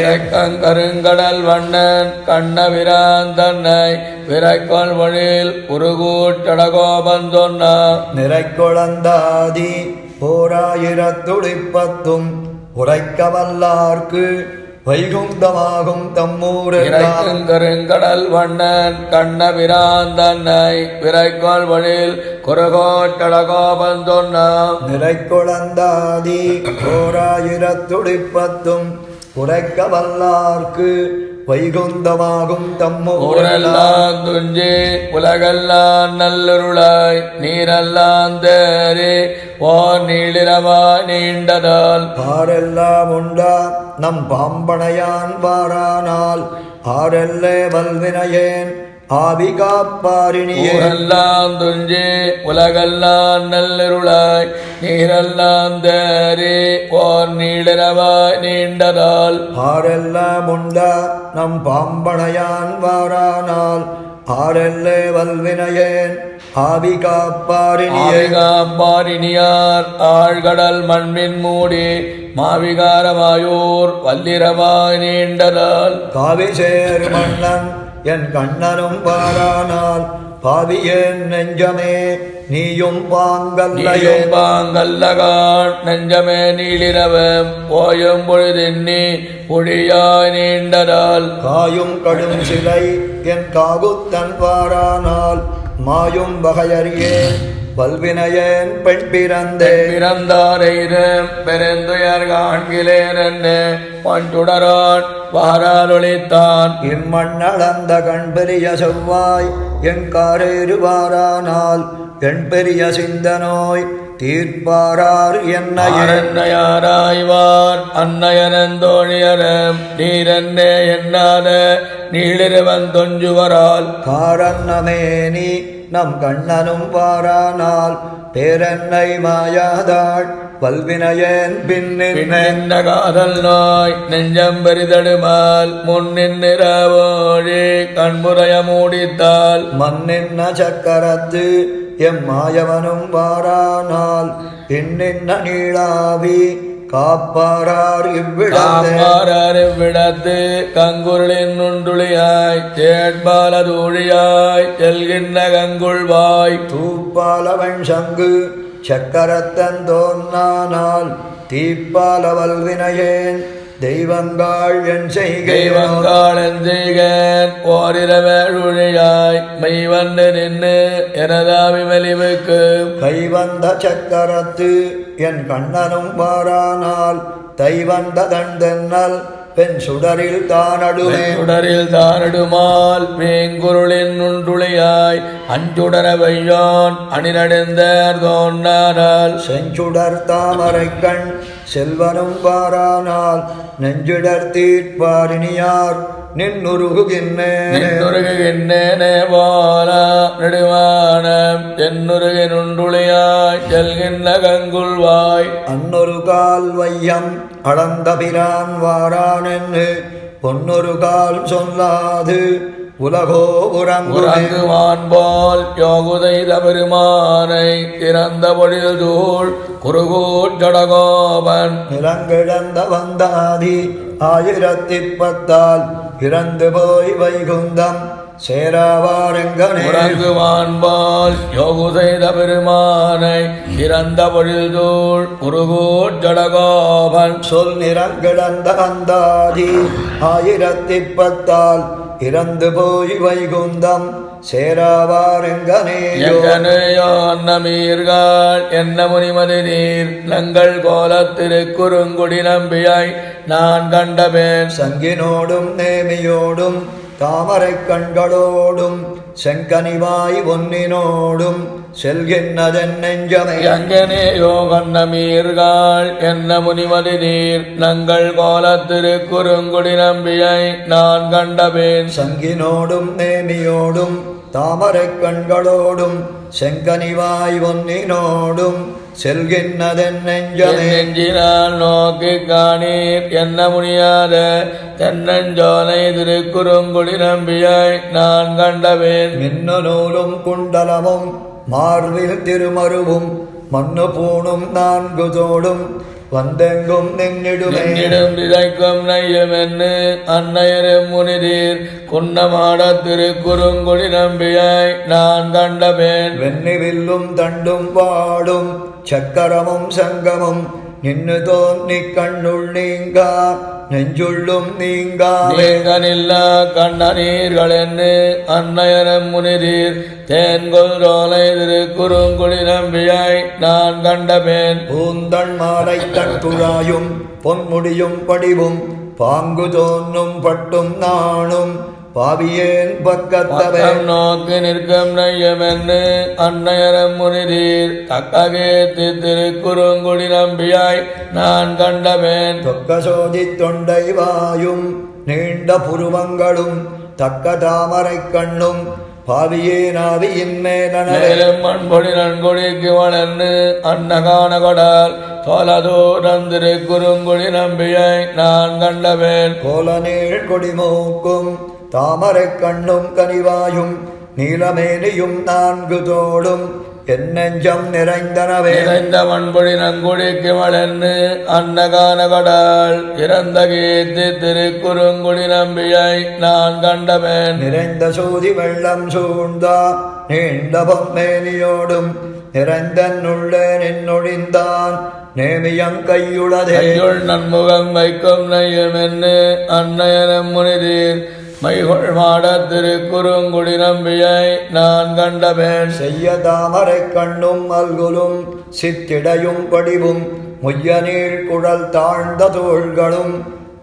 கருங்கடல் வண்ணன் கண்ணபிரான் தன்னை விரைக்கொள் வழியில் உருகூட்டடகோபன் சொன்ன நிறைக்குழந்தாதி 1010 உரைக்க வல்லார்க்கு வைகுந்தமாகும் கருங்கடல் வண்ணன் கண்ணபிரான் தன்னை விரைக்கொள் வழியில் குருகோட்டடகோபன் சொன்ன நிறைக்குழந்தாதி 1010 உரைக்க வல்லார்க்கு வைகுந்தமாகும் ஊரெல்லாம் துஞ்சி உலகெல்லாம் நல்லருளாய் நீரெல்லாம் தேறி ஓர் நீளிரமாய் நீண்டதால் ஆரெல்லாம் உண்டா நம் பாம்பனையான் பாரானால் ஆரெல்லே வல்வினையேன் ஆவி காப்பாரிணியே ஊரெல்லாம் துஞ்சி உலகெல்லாம் நல்லருளாய் நீரெல்லாம் தேறி ஓர் நீளிரமாய் நீண்டதால் ஆரெல்லாம் உண்டா நம் பாம்பனையான் வாரானால் ஆரெல்லே வல்வினையேன் ஆவி காப்பாரிணியார் ஆழ்கடல் மண்மின் மூடி மாவிகாரமாயூர் வல்லிரமாய் நீண்டதால் காவி சேர் மன்னன் என் கண்ணனும் பாரானால் பாவியேன் நெஞ்சமே நீயும் பாங்கல்லகான் நெஞ்சமே நீளிரவம் ஓயும் பொழுதெண்ணி பொழியாய் நீண்டதால் காயும் கடும் சிலை என் காகுத்தன் பாரானால் மாயும் வகையறியே வல்வினையேன் பெண் பிறந்தே பிறந்தாரையிரம் பெருந்துயர் காண்கிலேன் என்று பஞ்சுடரான் வாராலொளித்தான் இம்மண்ணளந்த கண் பெரிய செவ்வாய் என் காரேறுவாரானால் என் பெரிய சிந்தனோய் தீர்ப்பாரார் என்னையாராய்வார் அன்னையனந்தோழியரம் நீரன்னே எண்ணாத நீளிருவன் தொஞ்சுவரால் காரன்னமேனி நம் கண்ணனும் வாரானால் பேரன்னை மாயாதாள் வல்வினையேன் பின்ன காதல் நோய் நெஞ்சம் பெரிதடுமால் முன்னின்னிரவோழி கண்புரைய மூடித்தால் மண்ணின்ன சக்கரத்து எம் மாயவனும் வாரானால் இன்னின்ன நீளாவி காப்பாரார் இவ்விடத்து கங்குருளின் நுண்டுளியாய் தேட்பால தூழியாய் செல்கின்ற கங்குள்வாய் தூப்பாலவன் சங்கு சக்கரத்தன் தோன்னால் தீப்பால வல்வினையேன் தெய்வங்காள் என் செய்கன் ஓரிரவேழியாய் மெய்வந்து நின்று எனதாவி மெலிவுக்கு கைவந்த சக்கரத்து என் கண்ணனும் வாரானால் தைவந்த தண்டென்னல் பெண் சுடரில் தானடுமால் வேங்குருளின் நுண்டுளியாய் அஞ்சுடர வையான் அணிநடைந்தேர் தோன்றானால் செஞ்சுடர் தாமரை கண் செல்வனும் வாரானால் நெஞ்சுடர் தீட்பாரினியார் நின்னுருகின்றேனே போல நெடுவானம் தென்னுருகி நுண்டுளியாய் செல்கின்ற கங்குள்வாய் அன்னொரு கால் வையம் அளந்த பிரான் வாரானென்று பொன்னொரு கால் சொல்லாது உலகோ உறங்குவான் போல் யோகுதை தபெருமானை திறந்த பொழில் தூள் குருகூர் ஜடகோபன் நிலங்கிழந்த வந்தாதி 1010 இறந்து போய் வைகுந்தம் சேராவாரெங்கனே உறங்குவான் போல் யோகுதை தபெருமானை திறந்த பொழில் தூள் குருகூர் ஜடகோபன் சொல் நிறங்கிழந்த வந்தாதி 1010 இறந்து போய் வைகுந்தம் சேராவாரெங்கனேயோ அன்னமீர்கள் என்ன முனிமதி நீர் நங்கள் கோலத்திருக்குறுங்குடி நம்பியாய் நான் கண்டபேன் சங்கினோடும் நேமியோடும் தாமரை கண்களோடும் செங்கனிவாய் ஒன்னினோடும் செல்கின்றதென் நெஞ்சமே எங்கனேயோ கண்ணமீர்கள் என்ன முனிமதி நீர் நங்கள் கோலத்திருக்குறுங்குடி நம்பியை நான் கண்டபேன் சங்கினோடும் நேமியோடும் தாமரை கண்களோடும் செங்கனிவாய் ஒன்னினோடும் செல்கின்றதென் நெஞ்சமே நெஞ்சினால் நோக்கி காணீர் என்ன முடியாத தென்னஞ்சோலை திருக்குறுங்குடி நம்பியாய் நான் கண்டவேன் மின்னு நூலும் குண்டலமும் மார்பில் திருமருவும் மண்ணு பூணும் 4 தோடும் வந்தெங்கும் நின்னிடும் திதைக்கும் நையமென்னு அன்னையரும் முனிதீர் குன்னமாட திருக்குறுங்குடி நம்பியாய் நான் கண்டபேன் வெண்ணி வில்லும் தண்டும் வாடும் சக்கரமும் சங்கமும் நின்னு தோன்னி கண்ணுள் நீங்கா நெஞ்சுள்ளும் நீங்கனில்லா கண்ணநீர்கள் என்று அன்னையரும் முனிதீர் தேன்கொள் ரோலை திருக்குறுங்குடி நம்பியாய் நான் கண்டபேன் பூந்தன் மாலை தட்டுழாயும் பொன்முடியும் படிவும் பாங்கு தோன்னும் பட்டும் நானும் பாவியேன் பக்கத்தவன் நோக்கி நிற்கும் நையமென்னு அன்னையரம் முனிதீர் தக்ககேத்து திருக்குறுங்குடி நம்பியாய் நான் கண்டவேன் தொக்க சோதி தொண்டை வாயும் நீண்ட புருவங்களும் தக்க தாமரை கண்ணும் பாவியேனாவியின் மேலும் மண்பொடி நன்கொடிக்கு வளர்ந்து அன்னகான கொடால் தோலதூரம் திருக்குறுங்குடி நம்பியாய் நான் கண்டவேன் கோல நீள் கொடிமூக்கும் தாமரை கண்ணும் கனிவாயும் நீலமேனியும் 4 தோடும் என் நெஞ்சம் நிறைந்தனவே நிறைந்த மண்பொடி நன்குடிக்கு வளர்ந்து அன்னகான கொடால் இறந்த கீர்த்தி திருக்குறுங்குடி நம்பியாய் நான் கண்டவேன் நிறைந்த சோதி வெள்ளம் சூழ்ந்தா நீண்ட பொம்மேனியோடும் நிறைந்தன்னுள்ளே நின்னொழிந்தான் நேமியம் கையுளதே நன்முகம் வைக்கும் நையம் என்று அன்னையரம் முனிதீர் மைகொள் மாடத் திருக்குறுங்குடி நம்பியை நான் கண்டபேன் செய்ய தாமரை கண்ணும் அல்குலும் சித்திடையும் படிவும் முய்யநீர் குழல் தாழ்ந்த தோள்களும்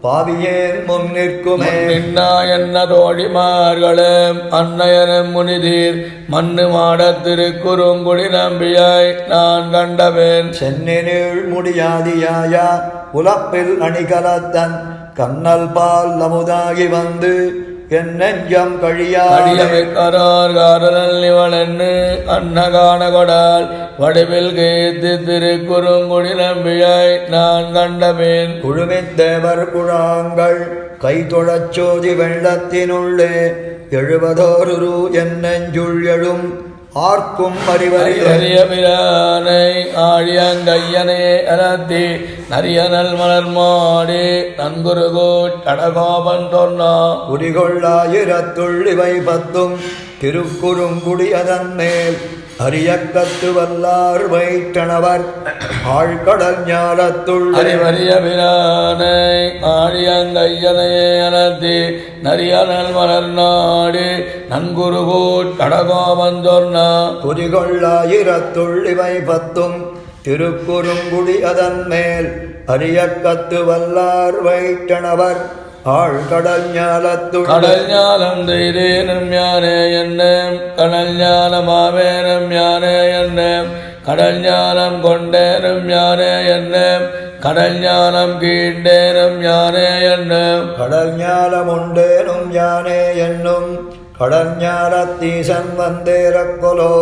பாவியேன் முன் நிற்குமே நின்னா என்ன தோழிமார்களும் அன்னையனும் முனிதீர் மண்ணு மாடத் திருக்குறுங்குடி நம்பியை நான் கண்டபேன் சென்னினீள் முடியாதியாயா உலப்பில் அணிகலத்தன் கண்ணல் பால் அமுதாகி வந்து என் நெஞ்சம் கழியார் காரல் இவளென்னு அன்னகான கொடால் வடிவில் கேத்து திருக்குறுங்குடி நம்பியை நான் கண்டபேன் குழுமித்தேவர் குழாங்கள் கை தொழச்சோதி வெள்ளத்தினுள்ளே எழுபதோரு என் நெஞ்சுள் எழும் ஆர்க்கும் அறிவறியபிரானை ஆழியங்கையனே அலத்தி நரியனல் மலர் மாடி நன்குருகோட் அடகோபன் சொன்னா குறிகொள்ளாயிரத்துள்ளிவை பத்தும் திருக்குறுங்குடி அதன் மேல் அரியக்கத்து வல்லார் வைத்தனவர் ஆழ்கடல் ஞாலத்துள் அறிவறியபிரானை ஆழியங்கையனே அலத்தி நரியனல் மலர் நாடி நன்குருகோட் அடகோபன் சொன்னா குறிகொள்ளாயிரத்துள்ளிவை பத்தும் திருக்குறுங்குடி அதன் மேல் அரியக்கத்து வல்லார் வைத்தனவர் ஆழ்கடல் ஞாலத்துள் கடல் ஞானம் செய்தேனும் யானே என்னும் கடல் ஞானமாவேனும் யானே என்னும் கடல் ஞானம் கொண்டேனும் யானே என்னும் கடல் ஞானம் கீண்டேனும் யானே என்னும் கடல் ஞானம் உண்டேனும் யானே என்னும் கடல் ஞானத்தீசன் வந்தேரக்கொலோ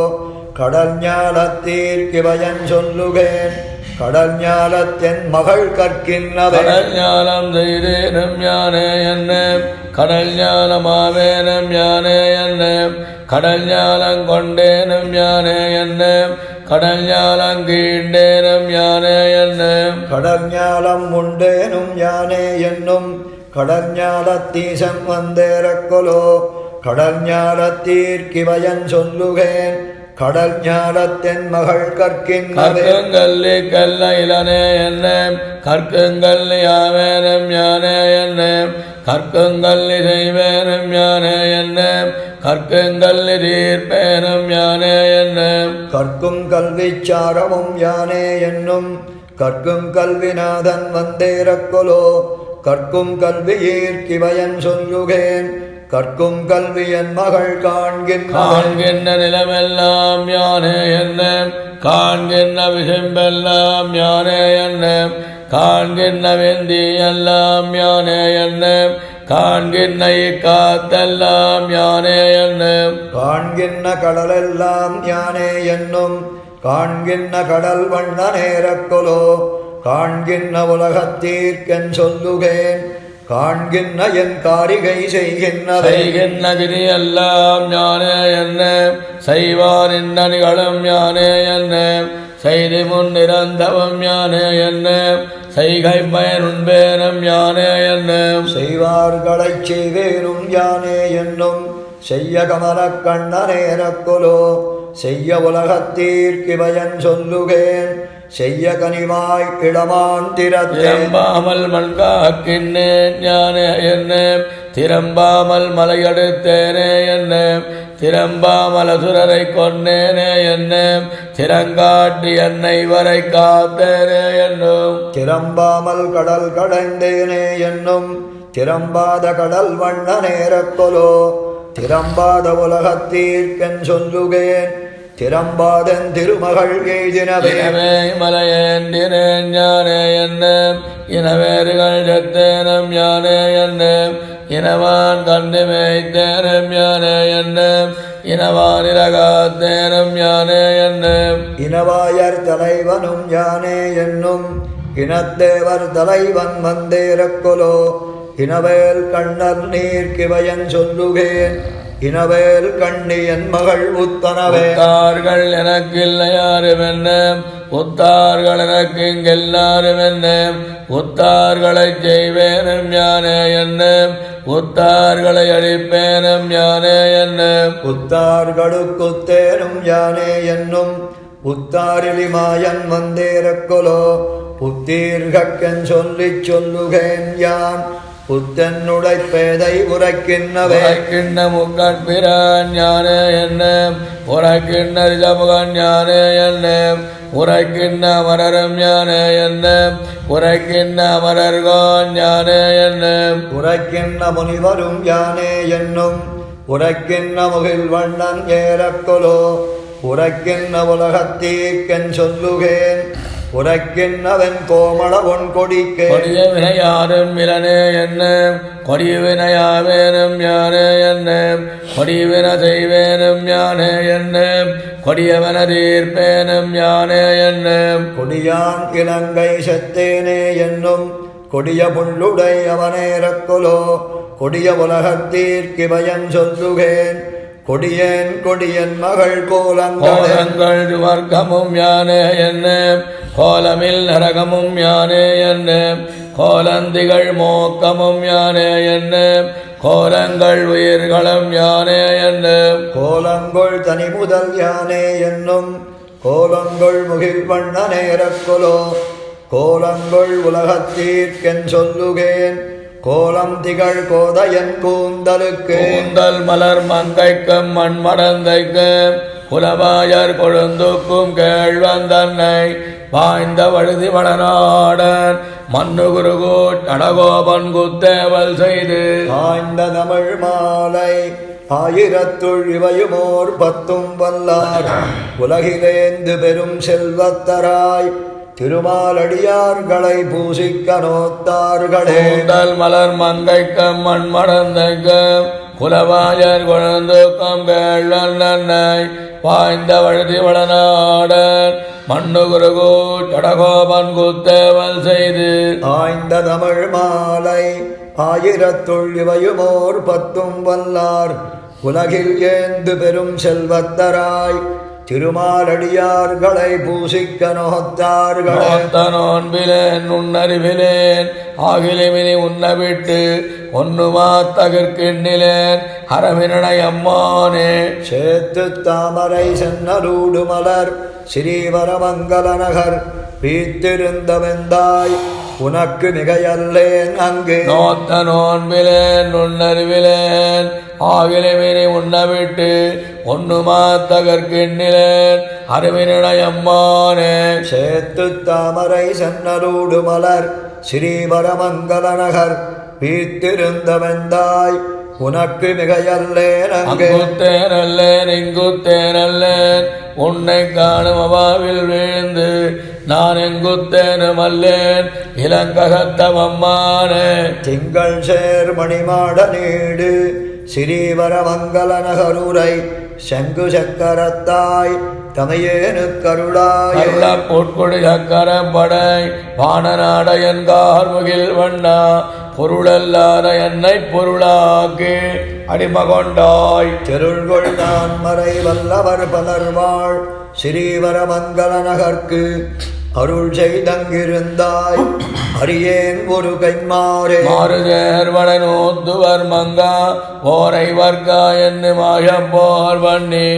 கடல் ஞானத்தீர்க்கிவயன் சொல்லுகேன் கடல் ஞானத்தின் மகள் கற்கின்றவை கடல் ஞானம் செய்தேனும் யானே என்னும் கடல் ஞானமாவேனும் யானே என்னும் கடல் ஞானம் கொண்டேனும் யானே என்னும் கடல் ஞானம் கீண்டேனும் யானே என்னும் கடல் ஞானம் உண்டேனும் யானே என்னும் கடல் ஞானத்தீசன் வந்தேரக்கொலோ கடல் ஞானத்தீர்க்கிவயன் சொல்லுகேன் கடல் ஞானத்தின் மகள் கற்குங்கல்லி கல்ல இளனே என்னும் கற்குங்கல்லி ஆவேனும் யானே என்னும் கற்குங்கல்லி செய்வேனும் யானே என்னும் கற்குங்கல்லி தீர்ப்பேனும் யானே என்னும் கற்கும் கல்வி சாரமும் யானே என்னும் கற்கும் கல்விநாதன் வந்தேரக்கொலோ கற்கும் கல்வியீர்க்கிவயன் சொல்லுகேன் கற்கும் கல்வி என் மகள் காண்கின்ற நிலமெல்லாம் யானே என்னும் காண்கின்ற விசம்பெல்லாம் யானே என்னும் காண்கின்ற வெந்தி எல்லாம் யானே என்னும் காண்கின்ற இக்காத்தெல்லாம் யானே என்னும் காண்கின்ற கடலெல்லாம் யானே என்னும் காண்கின்ற கடல் வண்ண நேரக்கொலோ காண்கின்ற உலகத்தீர்க்கென் சொல்லுகேன் காண்கின்ற என் காரிகை செய்கின்ற கிரி எல்லாம் யானே என்னும் செய்வாரின் நிகழும் யானே என்னும் செய்தி முன் நிரந்தவம் யானே என்னும் செய்கை பயனுண்பேனும் யானே என்னும் செய்வார்களைச் செய்வேனும் யானே என்னும் செய்ய கமலக் கண்ண நேரக்கொலோ செய்ய உலகத்தீர்க்கிவயன் சொல்லுகேன் செய்ய கனிவாய் இடமான் திறம்பாமல் மண்காக்கின்னேன் ஞானே என்னும் திறம்பாமல் மலையெடுத்தேனே என்னும் திறம்பாமல் அசுரரை கொன்னேனே என்னும் திறங்காட்டி என்னை வரை காத்தேனே என்னும் திறம்பாமல் கடல் கடைந்தேனே என்னும் திறம்பாத கடல் வண்ண நேரக்கொலோ திறம்பாத உலகத்தீர்க்கென் சொல்லுகேன் திறம்பாதன் திருமகள் எய்தினவே மலையேந்தினேன் யானே என்னும் இனவேறுகள் செத்தேனும் யானே என்னும் இனவான் கண்டு மேய்த்தேனும் யானே என்னும் இனவான் இலகாத்தேனும் யானே என்னும் இனவாயர் தலைவனும் யானே என்னும் இனத்தேவர் தலைவன் வந்தேரக்கொலோ இனவேல் கண்ணல் நீர்க்கிவயன் சொல்லுகேன் இனவேல் கண்ணியன் மகள் உத்தனவே உத்தார்கள் எனக்கு இல்லை யாரும் என்ன உத்தார்கள் எனக்கு இங்கெல்லாரும் என்ன உத்தார்களை செய்வேனும் யானே என்ன உத்தார்களை அழிப்பேனும் யானே என்ன உத்தார்களுக்குத்தேனும் யானே என்னும் உத்தாரிலி மாயன் வந்தேரக்கொலோ புத்தீர்கக்கன் சொல்லிச் சொல்லுகேன் யான் புத்தனுடை பேதை உரைக்கின்றவே உரைக்கின்ற முக்கட்பிரான் ஞானே என்ன உரைக்கின்ற ரிஜமுகன் ஞானே என்ன உரைக்கின்ற அமரரும் ஞானே என்ன உரைக்கின்ற அமரர்கான் ஞானே என்ன உரைக்கின்ற முனிவரும் யானே என்னும் உரைக்கின்ற முகில் வண்ணன் ஏறக்கொலோ உரைக்கின்ற உலகத்தீர்க்கென் சொல்லுகேன் உரைக்கின்றவன் கோமள ஒன் கொடிக்கே கொடிய வினையாரும் இளனே என்ன கொடிய வினையாவேனும் யானே என்ன கொடியவின செய்வேனும் யானே என்ன கொடியவன தீர்ப்பேனும் யானே என்ன கொடியான் இலங்கை செத்தேனே என்னும் கொடிய புள்ளுடை அவனேறக்கொலோ கொடிய உலகத்தீர்க்கு பயம் சொல்லுகேன் கொடியேன் கொடியன் மகள் கோலங்கள் வர்க்கமும் யானே என்ன கோலமில் நரகமும் யானே என்ன கோலந்திகள் மோக்கமும் யானே என்ன கோலங்கள் உயிர்களும் யானே என்ன கோலங்கொள் தனி முதல் யானே என்னும் கோலங்கொள் முகில் வண்ணனேறக்கொலோ கோலங்கொள் உலகத்தீர்க்கென் சொல்லுகேன் கோலம் திகழ் கோதையன் கூந்தலுக்கு கூந்தல் மலர் மங்கைக்கும் மண்மடந்தைக்கும் குலவாயர் கொழுந்துக்கும் கேழ்வந்தன்னை வாய்ந்த வழுதி வளநாடன் மன்னுகுருகூட் அடகோபன் குத்தேவல் செய்து ஆய்ந்த தமிழ் மாலை ஆயிரத்துள் இவையுமோர் பத்தும் வல்லார் உலகிலேந்து பெரும் செல்வத்தராய் திருமாலடியார்களை பூசிக்க நோத்தார்களே கூந்தல் மலர் மங்கைக்கும் மண்மடந்தைக்கும் குலவாயர் கொழுந்துக்கும் கேழ்வந்தன்னை வாய்ந்த வழுதி வளநாடன் மன்னுகுருகூட் அடகோபன் குத்தேவல் செய்து ஆய்ந்த தமிழ் மாலை ஆயிரத்துள் இவையுமோர் பத்தும் வல்லார் உலகில் ஏந்து பெரும் செல்வத்தராய் திருமாலடியார்களை பூசிக்க நோத்தார்களே நோன்பிலேன் உன்னறிவிலேன் ஆகிலிமினி உன்னவிட்டு ஒன்னுமா தகர்க்கின்னிலேன் அரவினடை அம்மானே சேத்து தாமரை சென்னரூடு மலர் ஸ்ரீவரமங்கல நகர் வீத்திருந்தவெந்தாய் உனக்கு மிகையல்லேன் அங்கே நோத்த நோன்பிலேன் உன்னறிவிலேன் ஆகிலிமினி உன்னவிட்டு ஒன்னுமா தகர்க்கின்னிலேன் அரவினடை அம்மானே சேத்து தாமரை சென்னரூடு மலர் ஸ்ரீவரமங்கல நகர் வீத்திருந்தவெந்தாய் உனக்கு மிகையல்லேன் அங்கே அங்குத்தேனல்லேன் இங்குத்தேனல்லேன் உன்னை காணும் அவாவில் வீழ்ந்து நான் எங்குத்தேனும் அல்லேன் இளங்ககத்தவம்மானே திங்கள் சேர் மணிமாட நீடு ஸ்ரீவரமங்கல நகருரை சங்கு சக்கரத்தாய் தமையேனு கருளாய் பொற்கொடி சக்கரம் படை வானநாடையன் கார்முகில் வண்ணா பொருளல்லாத என்னை பொருளாக்கி அடிமகொண்டாய் தெருள்கொள் நான் மறை வல்லவர் பலர்வாள் ஸ்ரீவரமங்கல நகர்க்கு அருள் செய்தங்கிருந்தாய் அரியேன் ஒரு கைமாறே மாறு சேர்வனை நோத்துவர் மங்கா ஓரை வர்க்கா என்று மாயப்போர் பண்ணி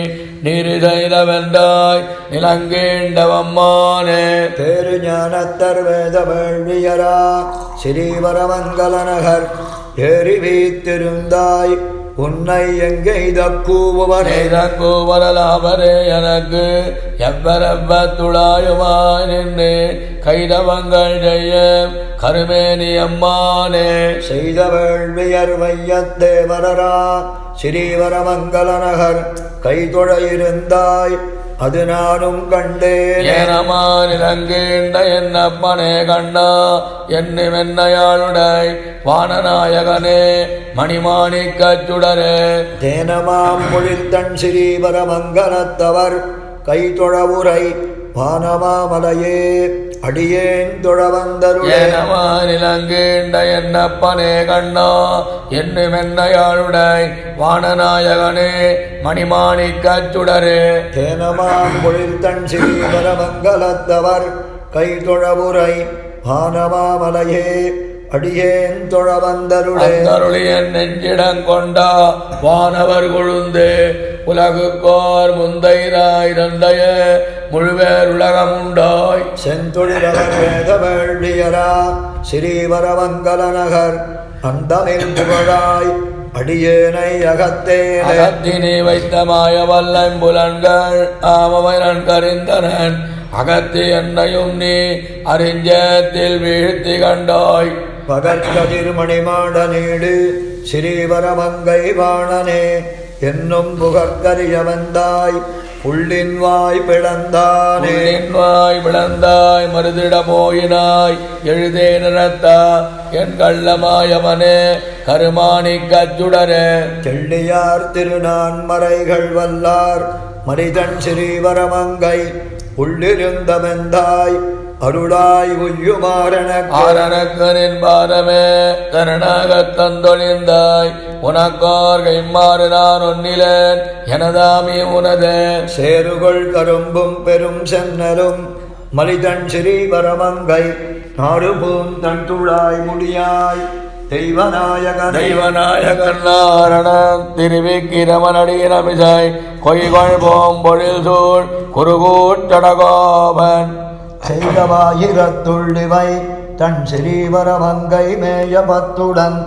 நீரு செய்தவென்றாய் நிலங்கீண்டவம்மானே பேரு ஞானத்தர் வேத வேள்வியரா ஸ்ரீவரமங்கல நகர் ஏறி வீத்திருந்தாய் உன்னை எங்கெய்த கூவுவரே கூவரலாவரே எனக்கு எவ்வரவத்துளாயுமாய் நின்று கைதவங்கள் செய்ய கருமேனி அம்மானே செய்த வேள்வியர் வையத்தேவரரா ஸ்ரீவரமங்கல நகர் கைதொழ இருந்தாய் அது நானும் கண்டேன் ஏனமா நிலங்கீண்ட என் அப்பனே கண்ணா என்னை வெண்ணையாளுடை வானநாயகனே மணிமாணிக்கச்சுடரே தேனமாம் மொழித்தன் ஸ்ரீவரமங்கலத்தவர் கைதொழவுரை வானமாமலையே அடியேன் தொழ வந்தருளே ஏனமா நிலங்கீண்ட என் அப்பனே கண்ணா என்னை வெண்ணையாளுடை வானநாயகனே மணிமாணிக்கச்சுடரே தேனமாம் மொழித்தன் ஸ்ரீவரமங்கலத்தவர் கைதொழவுரை வானமாமலையே அடியேன் தொழ வந்தருளே அந்தருளியன் நெஞ்சிடம் கொண்டா வானவர் கொழுந்து உலகுக்கோர் முந்தைராய் தந்தைய முழுவேர் உலகமுண்டாய் செந்தொழிலவர் வேத வேள்வியரா ஸ்ரீவரமங்கல நகர் அந்தமில் புகழாய் அடியேனை அகத்தினி வைத்த மாய வல்லம்புலன்கள் ஆமவரன் கரிந்தனன் அகத்தி என்னையும் நீ அறிஞ்சத்தில் வீழ்த்தி கண்டாய் பகற்கதிர்மணிமாட நீடு ஸ்ரீவரமங்கை வாணனே என்னும் புகற்கரிய வந்தாய் புள்ளின் வாய் பிளந்தானே வாய் பிளந்தாய் மருதிட போயினாய் எழுதே நிறத்தா என் கள்ளமாயவனே கருமானி கச்சுடரே செள்ளியார் திருநான்மறைகள் வல்லார் மனிதன் ஸ்ரீவரமங்கை உள்ளிருந்தமெந்தாய் அருளாய் உய்யுமாறனக்கு நின்பாரமே கருணாகத் தந்தொழிந்தாய் உனக்கார் கைமாறு நான் ஒன்னிலேன் எனதாமி உனதே சேருகொள் கரும்பும் பெரும் சென்னலும் மலிதன் ஸ்ரீவரமங்கை நாடுபூம் தன் துழாய் முடியாய் தெய்வநாயகன் நாரணன் திருவிக்கிரமனடியினமிசை கொய்கொள் போம்பொழில் சூழ் குருகூட்டடகோபன் செய்தவாயிரத்துள்ளிவை தன் ஸ்ரீவரமங்கை மேயபத்துடன்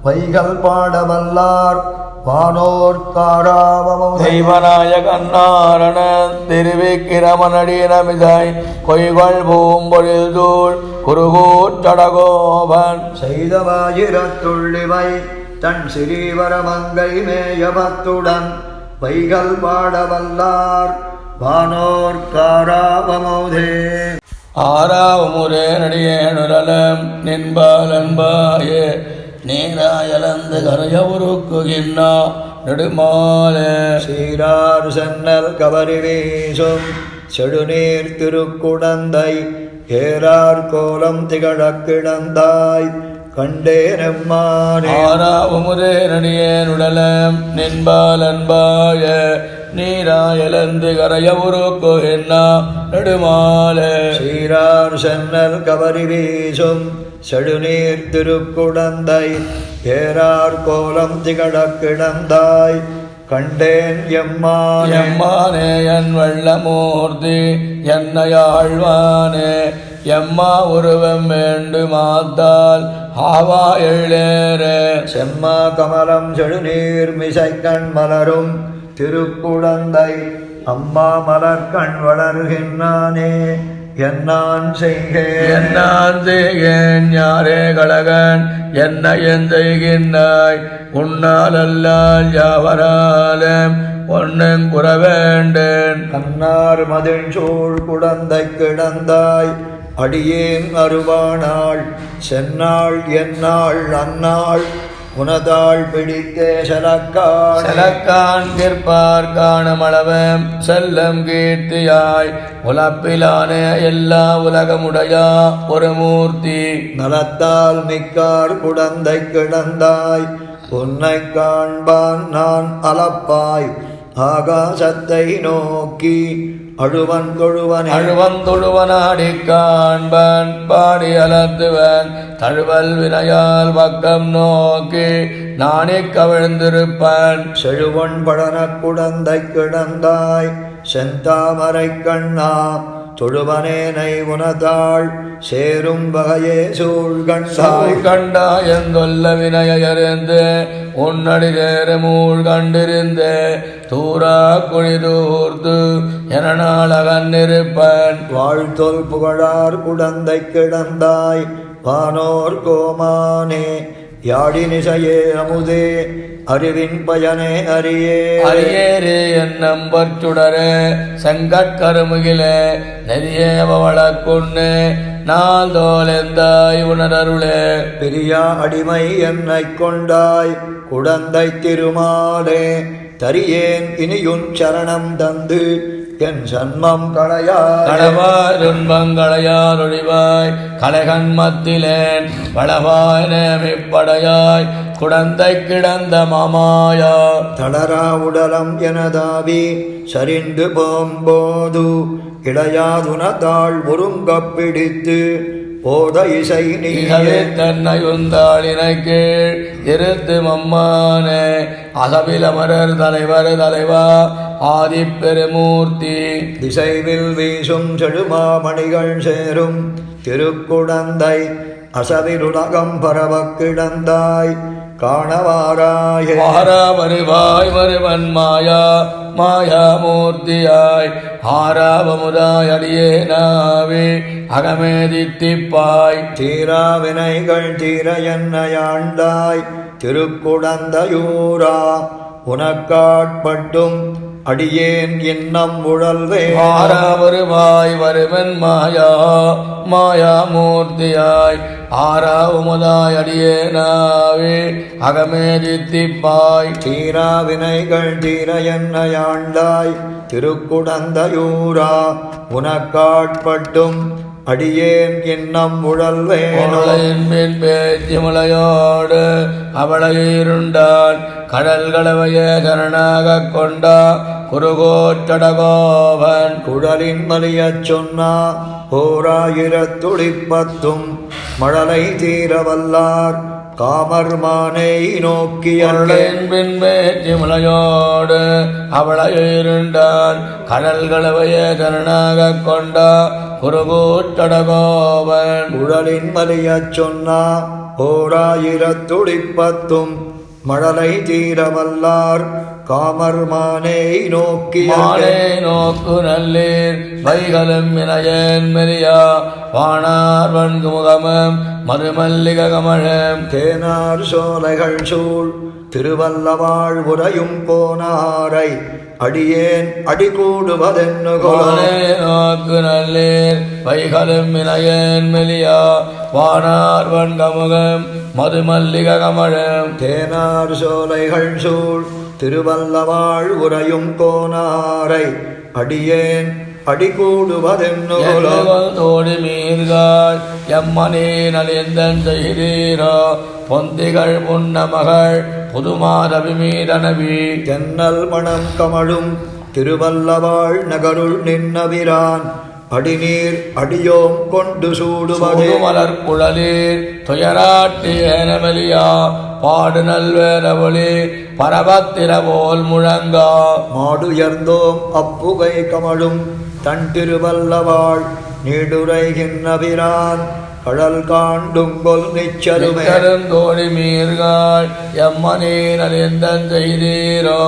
வைகள் பாடவல்லார் வானோர் காராவமும் தெய்வநாயகன் நாரணன் திருவிக்கிரமனடியினமிசை கொய்கொள் பூம்பொழில் சூழ் குருகூட்டடகோபன் செய்தவாயிரத்துள்ளிவை தன் ஸ்ரீவரமங்கை மேயபத்துடன் வைகள் பாடவல்லார் வானோர் காராவமுதே ஆறாவமுரே நடிகேனுரலம் நின்பாலன்பாயே நீராயலந்து கரைய உருக்குகின்னா நெடுமாலே சீரார் சன்னல் கவரி வீசும் செடுநீர் திருக்குடந்தை ஏறார் கோலம் திகழக் கிடந்தாய் கண்டேனம்மானே ஆறாவமுரே நடிகேனுடலம் நின்பாலன்பாய நீராயலந்து கரைய உருக்குகின்னா நெடுமாலே சீரார் சன்னல் கவரி வீசும் செடுநீர் திருக்குடந்தை ஏறார் கோலம் திகழக் கிடந்தாய் கண்டேன் எம்மானே என் வெள்ளமூர்த்தி என்னையாழ்வானே எம்மா உருவம் வேண்டுமாத்தால் ஆவா எழேரே செம்மா கமலம் செடுநீர் மிசைக்கண் மலரும் திருக்குடந்தை அம்மா மலர்கண் வளர்கின்றானே என்னான் செய்கேன் யாரே கழகன் என்னையன் செய்கின்றாய் உன்னால் அல்லால் யாவராலும் ஒன்னும் குறவேண்டேன் கண்ணார் மதில் சூழ் குடந்தை கிடந்தாய் அடியேன் அருவானாள் சென்னாள் என்னாள் அந்நாள் உனதாள் பிடித்தே செலக்கான் கிற்பார் காணமளவம் செல்லம் கீர்த்தியாய் உலப்பிலானே எல்லா உலகமுடையா ஒரு மூர்த்தி நலத்தால் மிக்கார் குடந்தை கிடந்தாய் உன்னை காண்பான் நான் அலப்பாய் ஆகாசத்தை நோக்கி அழுவன் தொழுவனாடி காண்பன் பாடி அலத்துவன் தழுவல் வினையால் பக்கம் நோக்கி நானே கவிழ்ந்திருப்பன் செழுவன் படன குடந்தை கிடந்தாய் செந்தாமரை கண்ணா தொழுவனேனை உனதாள் சேரும் வகையே கண்டாய் எந்தொல்ல வினையறிந்து உன்னடி சேர மூழ் கண்டிருந்த தூரா குழிதூர்த்து என நாளகன்னிருப்பன் வாழ்த்தொல் புகழார் குடந்தை கிடந்தாய் வானோர் கோமானே யாழினிசையே அமுதே அறிவின் பயனே அரியேரே என் நம்பற்சுடரே செங்கற்கருமுகிலே நெறியேவளக்குன்னு நாள் தோலெந்தாய் உணரருளே பெரியா அடிமை என்னை கொண்டாய் குடந்தை திருமாலே தரியேன் இனியுன் சரணம் தந்து என் சன்மம் களையாய் துன்பங்களையால் ஒழிவாய் கலைகண் மத்திலேன் வளவாய் நேமிப்படையாய் குடந்தை கிடந்த மாமாயா தளரா உடலம் எனதாவி சரிந்து போம்போது இளையாதுனதாள் ஒருங்கப் பிடித்து போத இசை நீயே தன்னையுந்தாளினை கீழ் இருத்து மம்மானே அசபிலமரர் தலைவா ஆதிப்பெருமூர்த்தி திசைவில் வீசும் செழுமாமணிகள் சேரும் திருக்குடந்தை அசவிருலகம் பரவக் கிடந்தாய் காணவாராயே. வருவாய் வருவன் மாயா மாயாமூர்த்தியாய் ஆராவமுதாய் அடியேனாவே அகமே தித்திப்பாய். தீரா வினைகள் தீர என்னையாண்டாய் திருக்குடந்தையூரா உனக்காட்பட்டும் அடியேன் இன்னம் உழல்வேன். வருவாய் வருவன் மாயா மாயாமூர்த்தியாய் ஆராவுமுதாய் அடியேனாவே அகமே தித்திப்பாய். தீரா வினைகள் தீர என்னையாண்டாய் திருக்குடந்தையூரா உனக்காட்பட்டும் அடியேன் இன்னம் உழல்வேன். பேச்சிமலையோடு அவளையிருண்டான் கடல் கடவைய சரணாகக் கொண்டா குருகோற்றடகோபன். குழலின் மலியச் சொன்னா ஓராயிரத்துளிப்பத்தும் மழலை தீரவல்லார் காமர்மானை நோக்கியன். பேச்சிமலையோடு அவளையிருண்டான் கடல் கடவைய சரணாகக் கொண்டா குருகோற்றடகோபன். குழலின் மலியச் சொன்னா ஓராயிரத்துளிப்பத்தும் மழலை தீரவல்லார் காமர்மானை நோக்கியே நோக்கு நல்லீர் வைகலும் இணையன் மெரியா வானார் வன்கு முகமம் மதுமல்லிக கமழம். தேனார் சோலைகள் சூழ் திருவல்லவாழ் உரையும் போனாரை அடியேன் அடிகூடுவதென்னுகோலே. நோக்கு நல்லீர் வைகலும் இணையன் மெலியா வானார் வன்கமுகம் மதுமல்லிக கமழம். தேனார் சோலைகள் சூழ் திருவல்லவாழ் உரையும் கோனாரை அடியேன் அடிகூடுவதென்னுகோலே. தோடி மீர்கள் எம்மனே நலிந்தன் செய்தீரோ பொந்திகள் புன்ன மகள் புதுமாதவி மீதனவி. தென்னல் மணம் கமழும் திருவல்லவாழ் நகருள் நின்னவிரான் அடிநீர் அடியோம் கொண்டு சூடுவதே. மலர் குழலீர் துயராட்டி ஏனமெலியா பாடு நல்வேரவொளி பரபத்திர போல் முழங்கா. மாடுயர்ந்தோம் அப்புகை கமழும் தன் திருவல்லவாழ் நீடுரைகின்னபிரான் கடல் காண்டுங்கொல் நிச்சருமே. தோழி மீர்கள் எம்மனே நலிந்தன் செய்தீரோ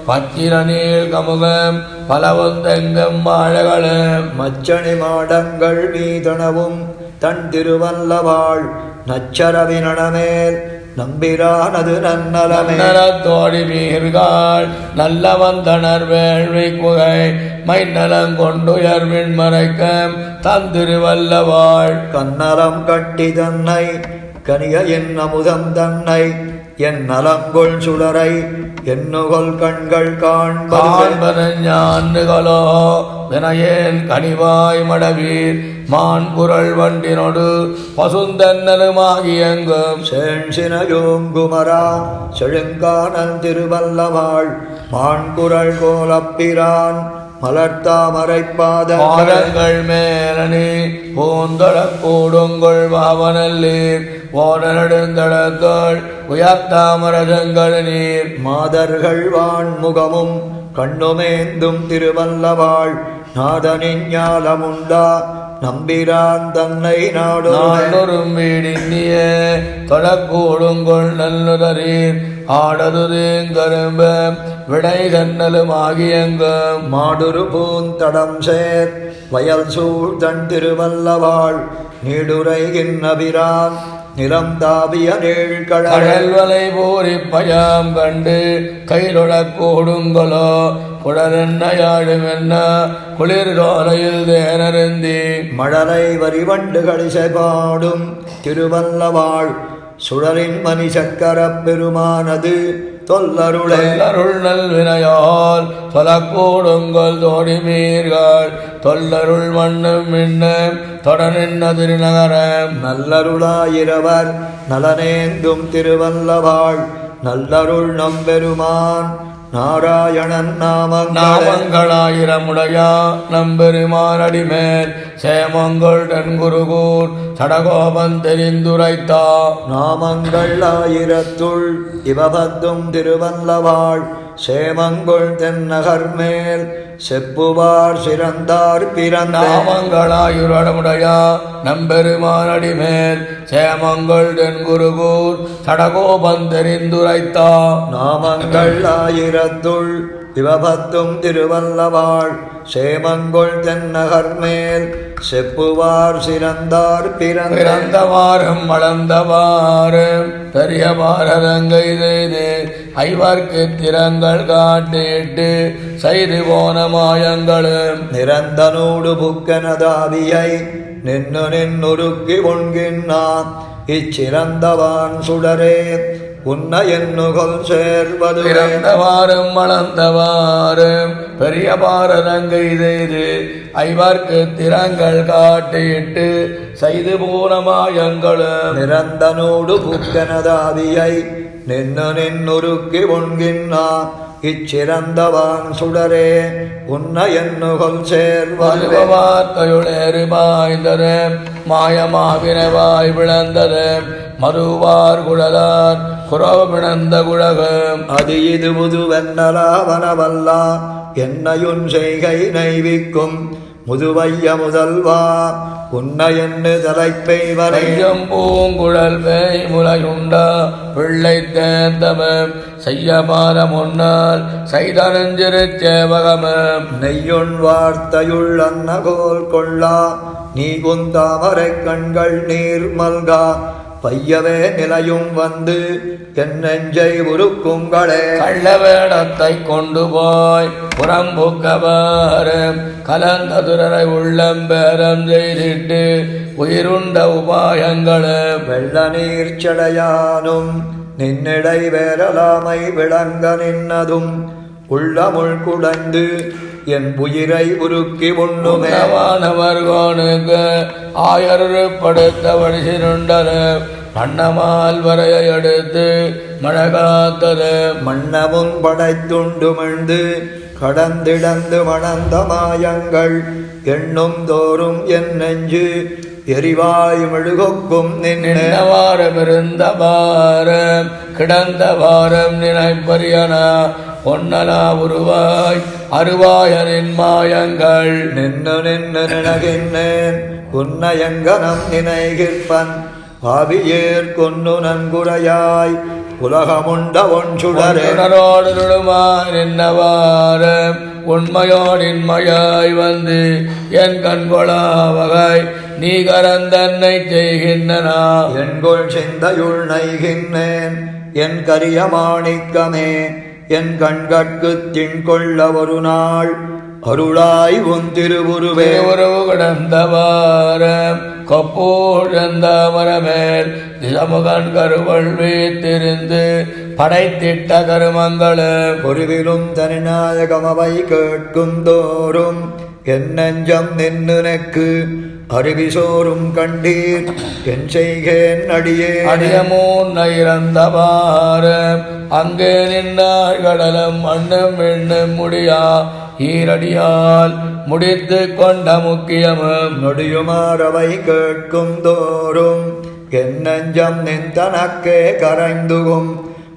பச்சிர நீள் கமுகம் பலவந்தெங்கும் வாழகளும். மச்சணி மாடங்கள் மீதனவும் தன் திருவல்லவாழ் நச்சரவி நடமேல் நம்பிரானது நன்னலமே. தோழி மீர்கள் நல்ல வந்தனர் வேள்வி குகை மைநலம் கொண்டுயர்வின் மறைக்கம் தந்திருவல்லவாழ். கன்னலம் கட்டி தன்னை கனிய என் அமுதம் தன்னை என் நலங்கொள் சுடரை என்னுகொல் கண்கள் காண்பதஞான்களோ வினையேன் கனிவாய் மடவீர் மான் குரல் வண்டினொடு பசுந்தன்னலுமாகியங்கும். சேன்சினயோங்குமரா செழுங்கானன் திருவல்லவாழ் மான்குரல் கோலப்பிரான் மலர்த்தாமரைப்பாதங்கள் மேலனி பூந்தொழ கூடுங்கொள் பாவனல்லீர் ஓட நெடுந்தடங்கள் உயர்த்தாமரதங்கள் நீர். மாதர்கள் வான்முகமும் கண்ணுமேந்தும் திருவல்லவாழ் நாதனின் ஞாலமுண்டா நம்பிரான் தன்னை நாடொரும் வீடின்னிய தொழக்கூடுங்கொள் நல்லுதரீர் ஆடதுதேங்கரும்ப விடை கண்ணலுமாகியங்கும். மாடுரு பூந்தடம் சேர் வயல் சூழ் தன் திருவல்லவாழ் நீடுரைகின்னபிரான் நிலம் தாவிய நீழ்கடல்வலை போரி பயாம் கண்டு கைதொழக் கூடுங்களோ குடலென்னையாடும் என்ன குளிர்கோலையில் தேனருந்தி. மழலை வரிவண்டுகளிசை பாடும் திருவல்லவாழ் சுழலின் மணி சக்கரப் பெருமானது தொல்லருள் நல்வினையால் தொலக்கூடுங்கள் தோடி மீர்கள் தொல்லருள் மண்ணும் மின்னும் தொடனின்ன திருநகரம். நல்லருளாயிரவர் நலனேந்தும் திருவல்லவாழ் நல்லருள் நம்பெருமான் நாராயணன் நாமங்களாயிரமுடையா நம்பெருமானடிமேல் சேமங்கள் தென்குருகூர் சடகோபன் தெரிந்துரைத்தா. நாமங்கள் ஆயிரத்துள் இவபத்தும் திருவல்லவாழ் சேமங்கொள் தென்னகர்மேல் செப்புவார் சிறந்தார் பிறந்த நாமங்களாயுரடமுடையா நம்பெருமானடி மேல் சேமங்கள் தென்குருகூர் சடகோபந்தெரிந்துரைத்தா நாமங்கள் ஆயிரத்துள் சிவபத்தும் திருவல்லவாள் சேமங்கொள் தென்னகர் மேல் செப்புவார் சிறந்தார் பிறந்தவாறும் வளர்ந்தவாறும் பெரிய பாரதங்கை செய்து ஐவர்க்கு திறங்கள் காட்டிட்டு செய்து போன மாயங்களும் நிரந்தனோடு புக்கனதாவியை நின்னுருக்கி உண்கின்னா இச்சிறந்தவான் சுடரே உன்ன எண்ணுகொல் சேர்வது பிறந்தவாறும் வளர்ந்தவாறும் பெரிய பாரதங்கை செய்து ஐவர்க்கு திறங்கள் காட்டிட்டு செய்து போன மாயங்களும் நிரந்தனோடு புக்கனதாவியை நின்னுருக்கி உண்கின்னா இச்சிறந்தவான் சுடரே உன்ன எண்ணுகொல் சேர்வது வார்த்தையுளேறு பாய்ந்தது மாயமாவினவாய் விளந்தது மறுவார் குழலார் குறவு பிணந்த குழகம் அது இது முதுவென்னலாவனவல்லா என்னையுன் செய்கை நைவிக்கும் முதுவைய முதல்வா உன்ன எண்ணு தலைப்பை வரையும் பூங்குழல் பேய் முலையுண்டா பிள்ளை தேந்தமம் செய்யமாற முன்னால் செய்தனஞ்சிறு சேவகமம் நெய்யொன் வார்த்தையுள் அன்னகோல் கொள்ளா நீ குந்தாமரை கண்கள் நீர் மல்கா பையவே நிலையும் வந்து என் நெஞ்சை உருக்குங்களே கள்ள வேடத்தை கொண்டு போய் புறம்புக்கவாரம் கலந்த துரரை உள்ளம் பேரம் செய்திட்டு உயிருண்ட உபாயங்களும் வெள்ள நீர் சடையானும் நின்னிடை வேரலாமை விளங்க நின்னதும் உள்ளமுள் குடந்து என் உயிரை உருக்கி உண்ணுமேவானவர்கோனுக்கு ஆயருப்படுத்த வடிசிருண்டன மன்னமால் வரையை எடுத்து மழகாத்தது மன்னமும் படைத்துண்டு மிழ்ந்து கடந்திடந்து மணந்த மாயங்கள் எண்ணும் தோறும் என் நெஞ்சு எரிவாய் மெழுகொக்கும் நின்னவாரம் இருந்த வாரம் கிடந்த வாரம் நினைப்பரியனா பொன்னலா உருவாய் அருவாயனின் மாயங்கள் நின்னு நினகின்றேன் உன்னயங்கனம் நினைகிற்பன் பாவியேற் கொன்னு நன்குரையாய் உலகமுண்ட ஒன்றுடரோடு நின்னவாரம் உண்மையோடின்மையாய் வந்து என் கண்கொளா வகை நீ கரந்தன்னை செய்கின்றனா என்கொள் சிந்தையுள் நைகின்றேன் என் கரிய மாணிக்கமே என் கண்கட்கு திண்கொள்ள ஒரு நாள் அருளாய் உன் திருவுருவே உறவு கிடந்தவாரம் கொப்பூழந்தாமரமேல் திசமுகன் கருவள் வீத்திருந்து படைத்திட்ட கருமங்களும் பொருவிலும் தனிநாயகமவை கேட்கும் தோறும் என் நெஞ்சம் நின்னுனக்கு அருவிசோறும் கண்டீர் என் செய்கேன் அடியமூன் இறந்தவாரம் அங்கே நின்றார் கடலும் மண்ணும் விண்ணும் முடியா ஈரடியால் முடித்து கொண்ட முக்கியமும் நொடியுமாறவை கேட்கும் தோறும் என் நெஞ்சம் நின் தனக்கே கரைந்துகும்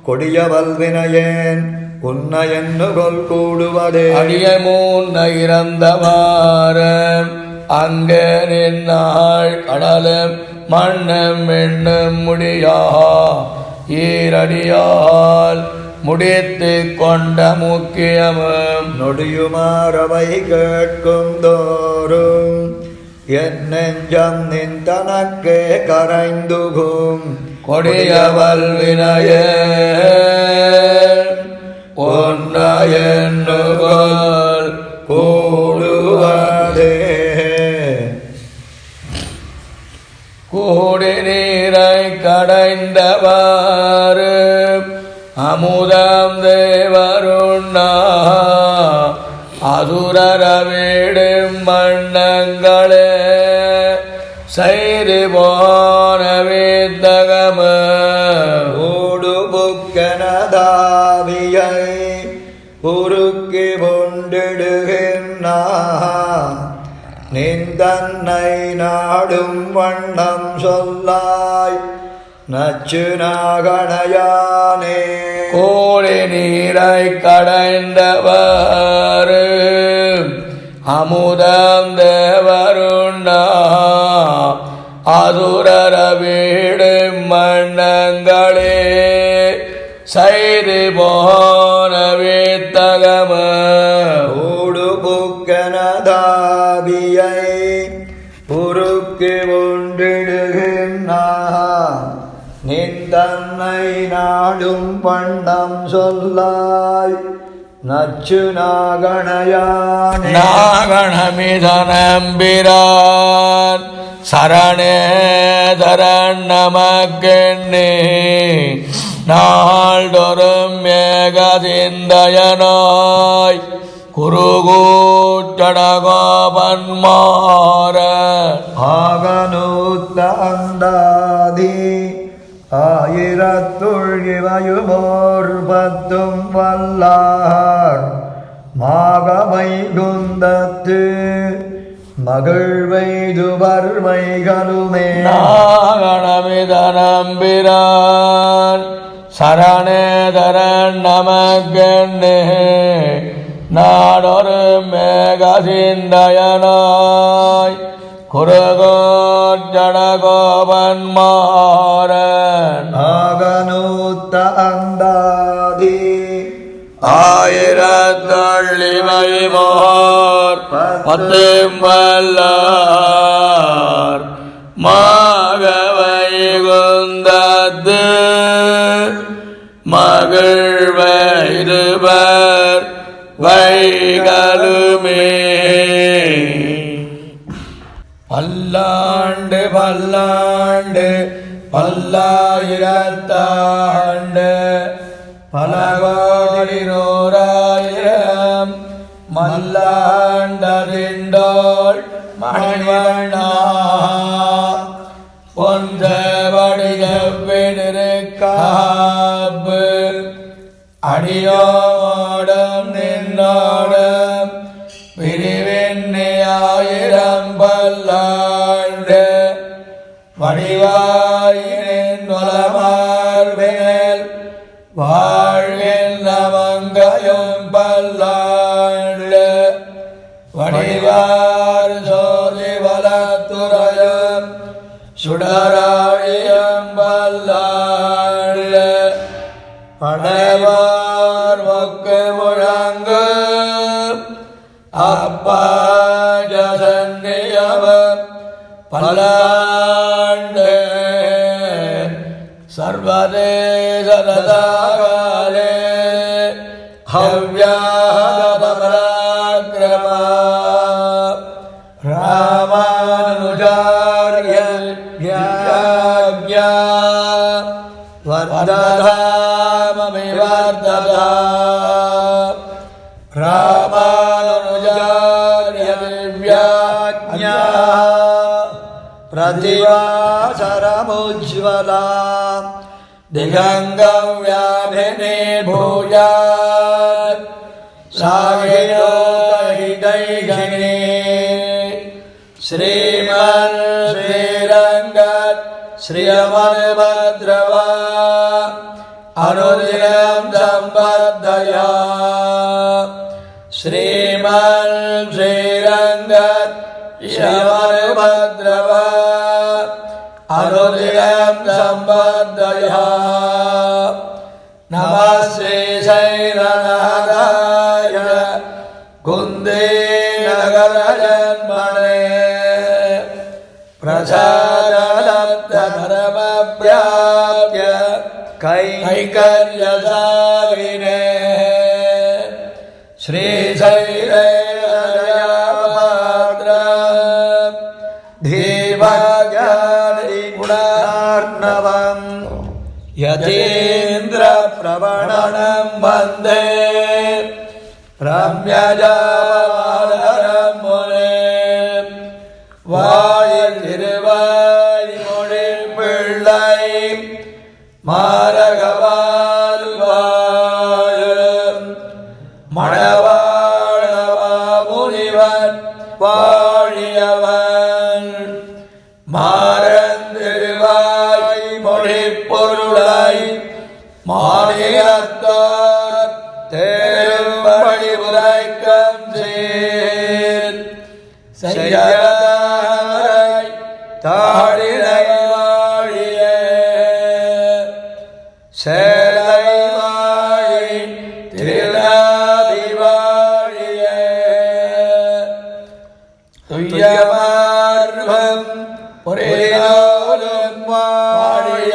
கொடிய வல்வினையேன் உன்ன எண்ணுகொல் கூடுவதே அடியமூன் இறந்தவாரம் அங்கே நின்னாள் கடலும் மண்ணும் விண்ணும் முடியா ஈரடியால் முடித்து கொண்ட முக்கியமும் நொடியுமாறவை கேட்கும் தோறும் என் நெஞ்சம் நின் தனக்கே கரைந்துகும் கொடிய வல்வினைய ஒன்ன எண்ணுகோல் கூடுவதே கூடி நீரை கடைந்தவாறு அமுதம் தேவருண்ணா அசுரர வீடும் மன்னங்களே செய்து போன வித்தகம ஓடு புக்கனதாவியை உருக்கி கொண்டிடுகின்றா நின் தன்னை நாடும் வண்ணம் சொல்லாய் நச்சு நாகணையானே கோடி நீரை கடைந்தவாறு அமுதம் தேவருண்ணா அசுரர வீடு மன்னங்களே செய்து போன வித்தகம ஓடு புக்கனதாபியை உருக்கு ஒன்றிடுகின்றான் நின் தன்னை நாடும் பண்டம் சொல்லாய் நச்சு நாகணயானே நாகணமிதனம்பிரான் சரணேதரன் நமக்கெண்ணே நாள்தொறும் மேக சிந்தையனாய் குருகூட்டடகோபன்மார ஆகனூத்த அந்தாதி ஆயிரத்துள் இவையுமோர் பத்தும் வல்லார் மாகமை குந்தத்து மகிழ்வைதுவர் மைகளுமே நாகணமிதனம்பிரான் சரணேதரன் நமக்கெண்ணே நாடொரு மேக சிந்தையனாய் குருகோட்டடகோபன்மாரன் ஆகனூத்த அந்தாதி ஆயிரத்தள்ளிமைமோர் பத்தும் வல்லார் மாகவை குந்தத்து மகிழ்வைதுவர் வைகளுமே பல்லாண்டு பல்லாண்டு பல்லாயிரத்தாண்டு பல கோடி நூறாயிரம் மல்லாண்டதிண்டோள் மணிவண்ணா ஒன்றபடியவிடிருக்காப்பு அடியோடும் நின்னோடும் பிரிவின்னியாயிரம் பல்லாண்டு வடிவாயினின் வளமார்பினில் வாழ்கின்ற மங்கையும் பல்லாண்டு வடிவார் சோதி வளத்துறையும் சுடராழியும் பல்லாண்டு அடைவார் மொக்கு முழங்கு அப்பாஜசன்னியவர் பல்லாண்டு சர்வதேசரதாகாலே ஹவ்யாதபராக்கிரமா ராமானுஜார்ய வியாக்யா வர்ததாமமிவர்ததா ராமானுஜார்ய வியாக்யா प्रतिवासरमुज्ज्वला दिगङ्गं व्याभिने भूयात् साहिलोकहितैघिने श्रीमन् श्रीरङ्गत् श्रियमन्भद्रवा अनुदिनं सम्बद्धया श्रीमन् श्रीरङ्गत् श्रियमन्भद्रवा अनुदिनं सम्बद्धया नमः श्रीशैलनाथाय कुन्देनगरजन्मने प्रसाददत्तपरमप्राप्य कैकर्यसारिणे श्रीशैलपात्र धीर्भाग्यादिगुणार्णवम् यतीन्द्रप्रवणनं वन्दे रम्यजावरं मुने வாயில் திருவாய்மொழி பிள்ளை மாரகவால் வாழும் மணவாழவா முனிவன் வாழியவன் மாறந்திருவாய் மொழி பொருளை மாநிலத்தார் தேரும்படி உரைக்கம் செய் செய்யாதாய் தாழினை வாழிய சேலை வாழி திருநாதி வாழிய துய்யமார்வம் ஒரேநாளும் வாழிய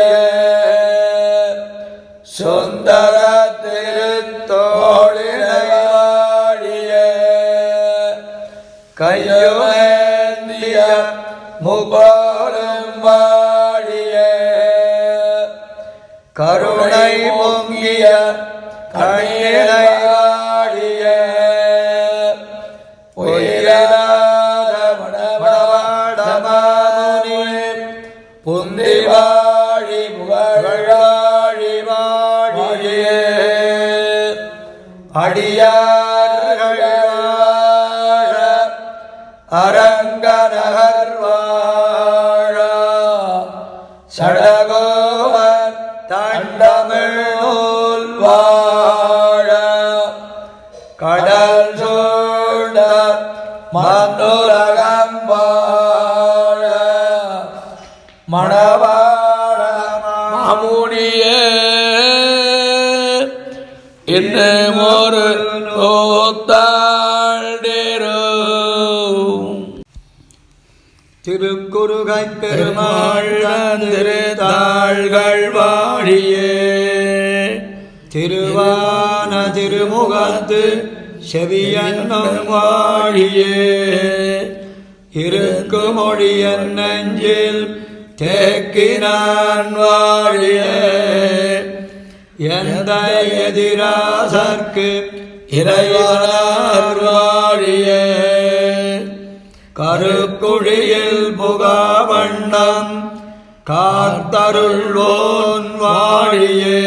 சுந்தர திருத்தோழினை வாழிய கையுமேந்திய முகோரும் வாழிய கருணை பொங்கிய கண்ணீரை வாழிய உயிராத மணவாடமாமுனி புந்தி வாழி புகழாழி வாழிய அடியார்கள் வாழ அரங்கநகர் வாழ சடகோவர் தண்டமிழ் நூல் வாழ கடல் சூழ்ந்த மண்ணுலகம் வாழ மணவாள மாமுனியே இன்னும் ஒரு நோத்தாண்டேரோ. திருக்குறுகை பெருமாள் திருத்தாள்கள் வாழியே திருவான திருமுகத்து செவியன்னும் வாழியே இருக்குமொழியன் நெஞ்சில் தேக்கினான் வாழியே எந்த எதிராசர்க்கு இறைவனார் வாழியே கருக்குழியில் புகாவண்ணம் காத்தருள்வோன் வாழியே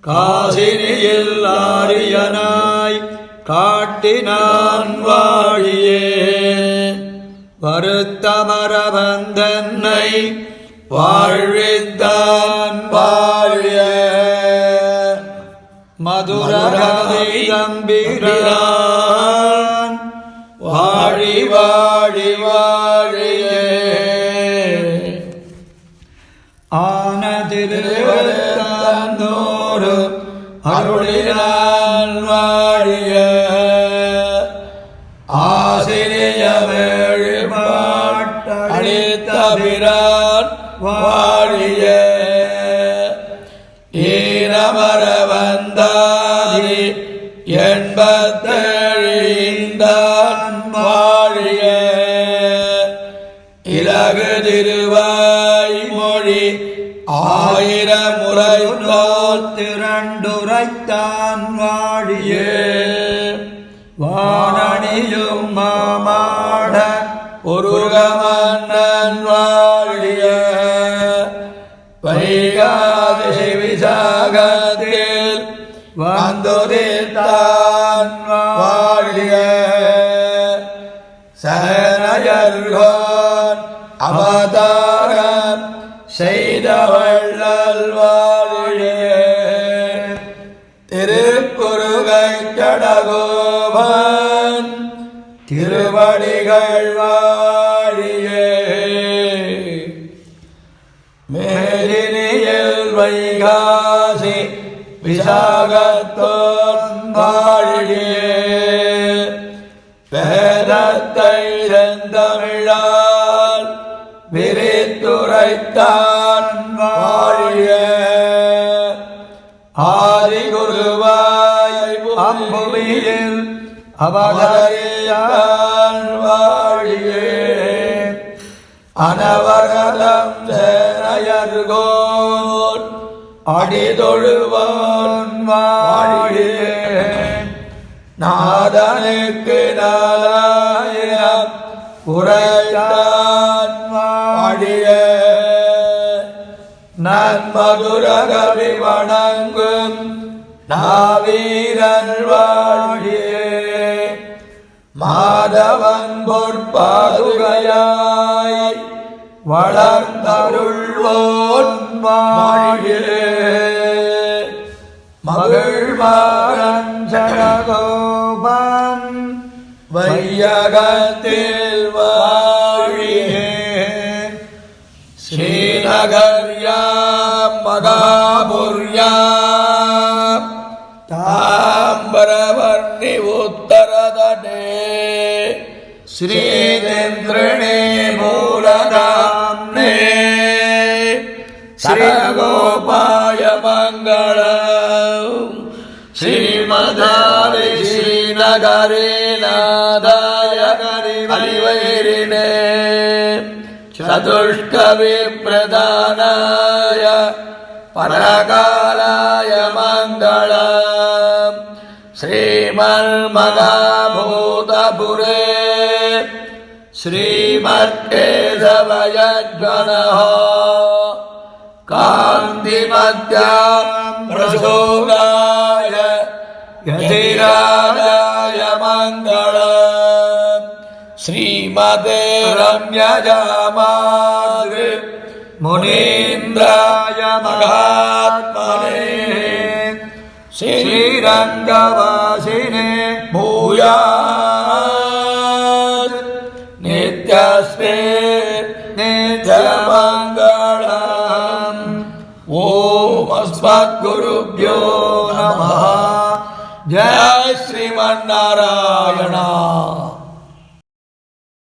காசினியில் ஆரியனாய் காட்டினான் வாழியே வருத்தமரபந்தன்னை வாழ்வித்தான் வாழியே மதுரகதை தம்பிரான் வாழி வாழி வாழியே ஆன திருவருத்தந்தோறு அருளினான் வாழிய ஆசிரியமேழு பாட்டளித்தபிரான் வாழிய ஈரமர வந்தாதி எண்பத்தெழிந்தான் வாழிய இலகு திருவாய் மொழி ஆயிரம் முறைத்தோல் திரண்டுரைத்தான் வாழியே வானணியும் மாமாட உருகமன்னன் வாழிய வைகாதி விசாகத்தில் வந்துதிர்த்தான் வாழிய சரணயர்கோன் அவதாரம் செய்த வள்ளல் வாழிய திருக்குறுகை ஜடகோபன் திருவடிகள் வாழியே மேலினியில் வைகாசி விசாகத்தோன் வாழியே வேதத்தை செந்தமிழால் விரித்துரைத்தான் வாழிய ஆதி குருவாய் அம்புவியில் அவதரித்தான் வாழியே அனவரதம் சேனையர்கோன் அடிதொழுவான் வாழியே நாதனுக்கு நாலாயிரம் உரைத்தான் வாழியே நன்மதுரகவி வணங்கும் நாவீரன் வாழியே மாதவன் பொற்பாதுகையாய் வளர்ந்தருள்வோன் வாழியே மகிழ்வாரன் சடகோபன் வையகத்தில் வாழியே ஸ்ரீநகர்யாம் மகாபுர்யாம் தாம்பரவர்ணி உத்தரதடே ஸ்ரீதேந்திரணே மூலதாம்னே சரகோபாய மங்களம் ஸ்ரீமதாரி ஸ்ரீநகரே நாதாய ஹரிவைரிணே சதுஷ்கவி பிரதானாய பரகாலாய மங்களம் ஸ்ரீமன்மகாபூதபுரே ஸ்ரீமத்கேசவயஜ்வனः காந்திமத்யாம் பிரசோகாய யதிராஜாய மங்களம் ஸ்ரீமதே ரம்யஜாமாத்ரி முனீந்திராய மகாத்மனே ஸ்ரீரங்கவாசினே பூயாத் நித்யஸ்மே நித்யமங்களம். ஓம் அஸ்மத்குருப்யோ நமः. ஜெய் ஸ்ரீமன்னாராயண.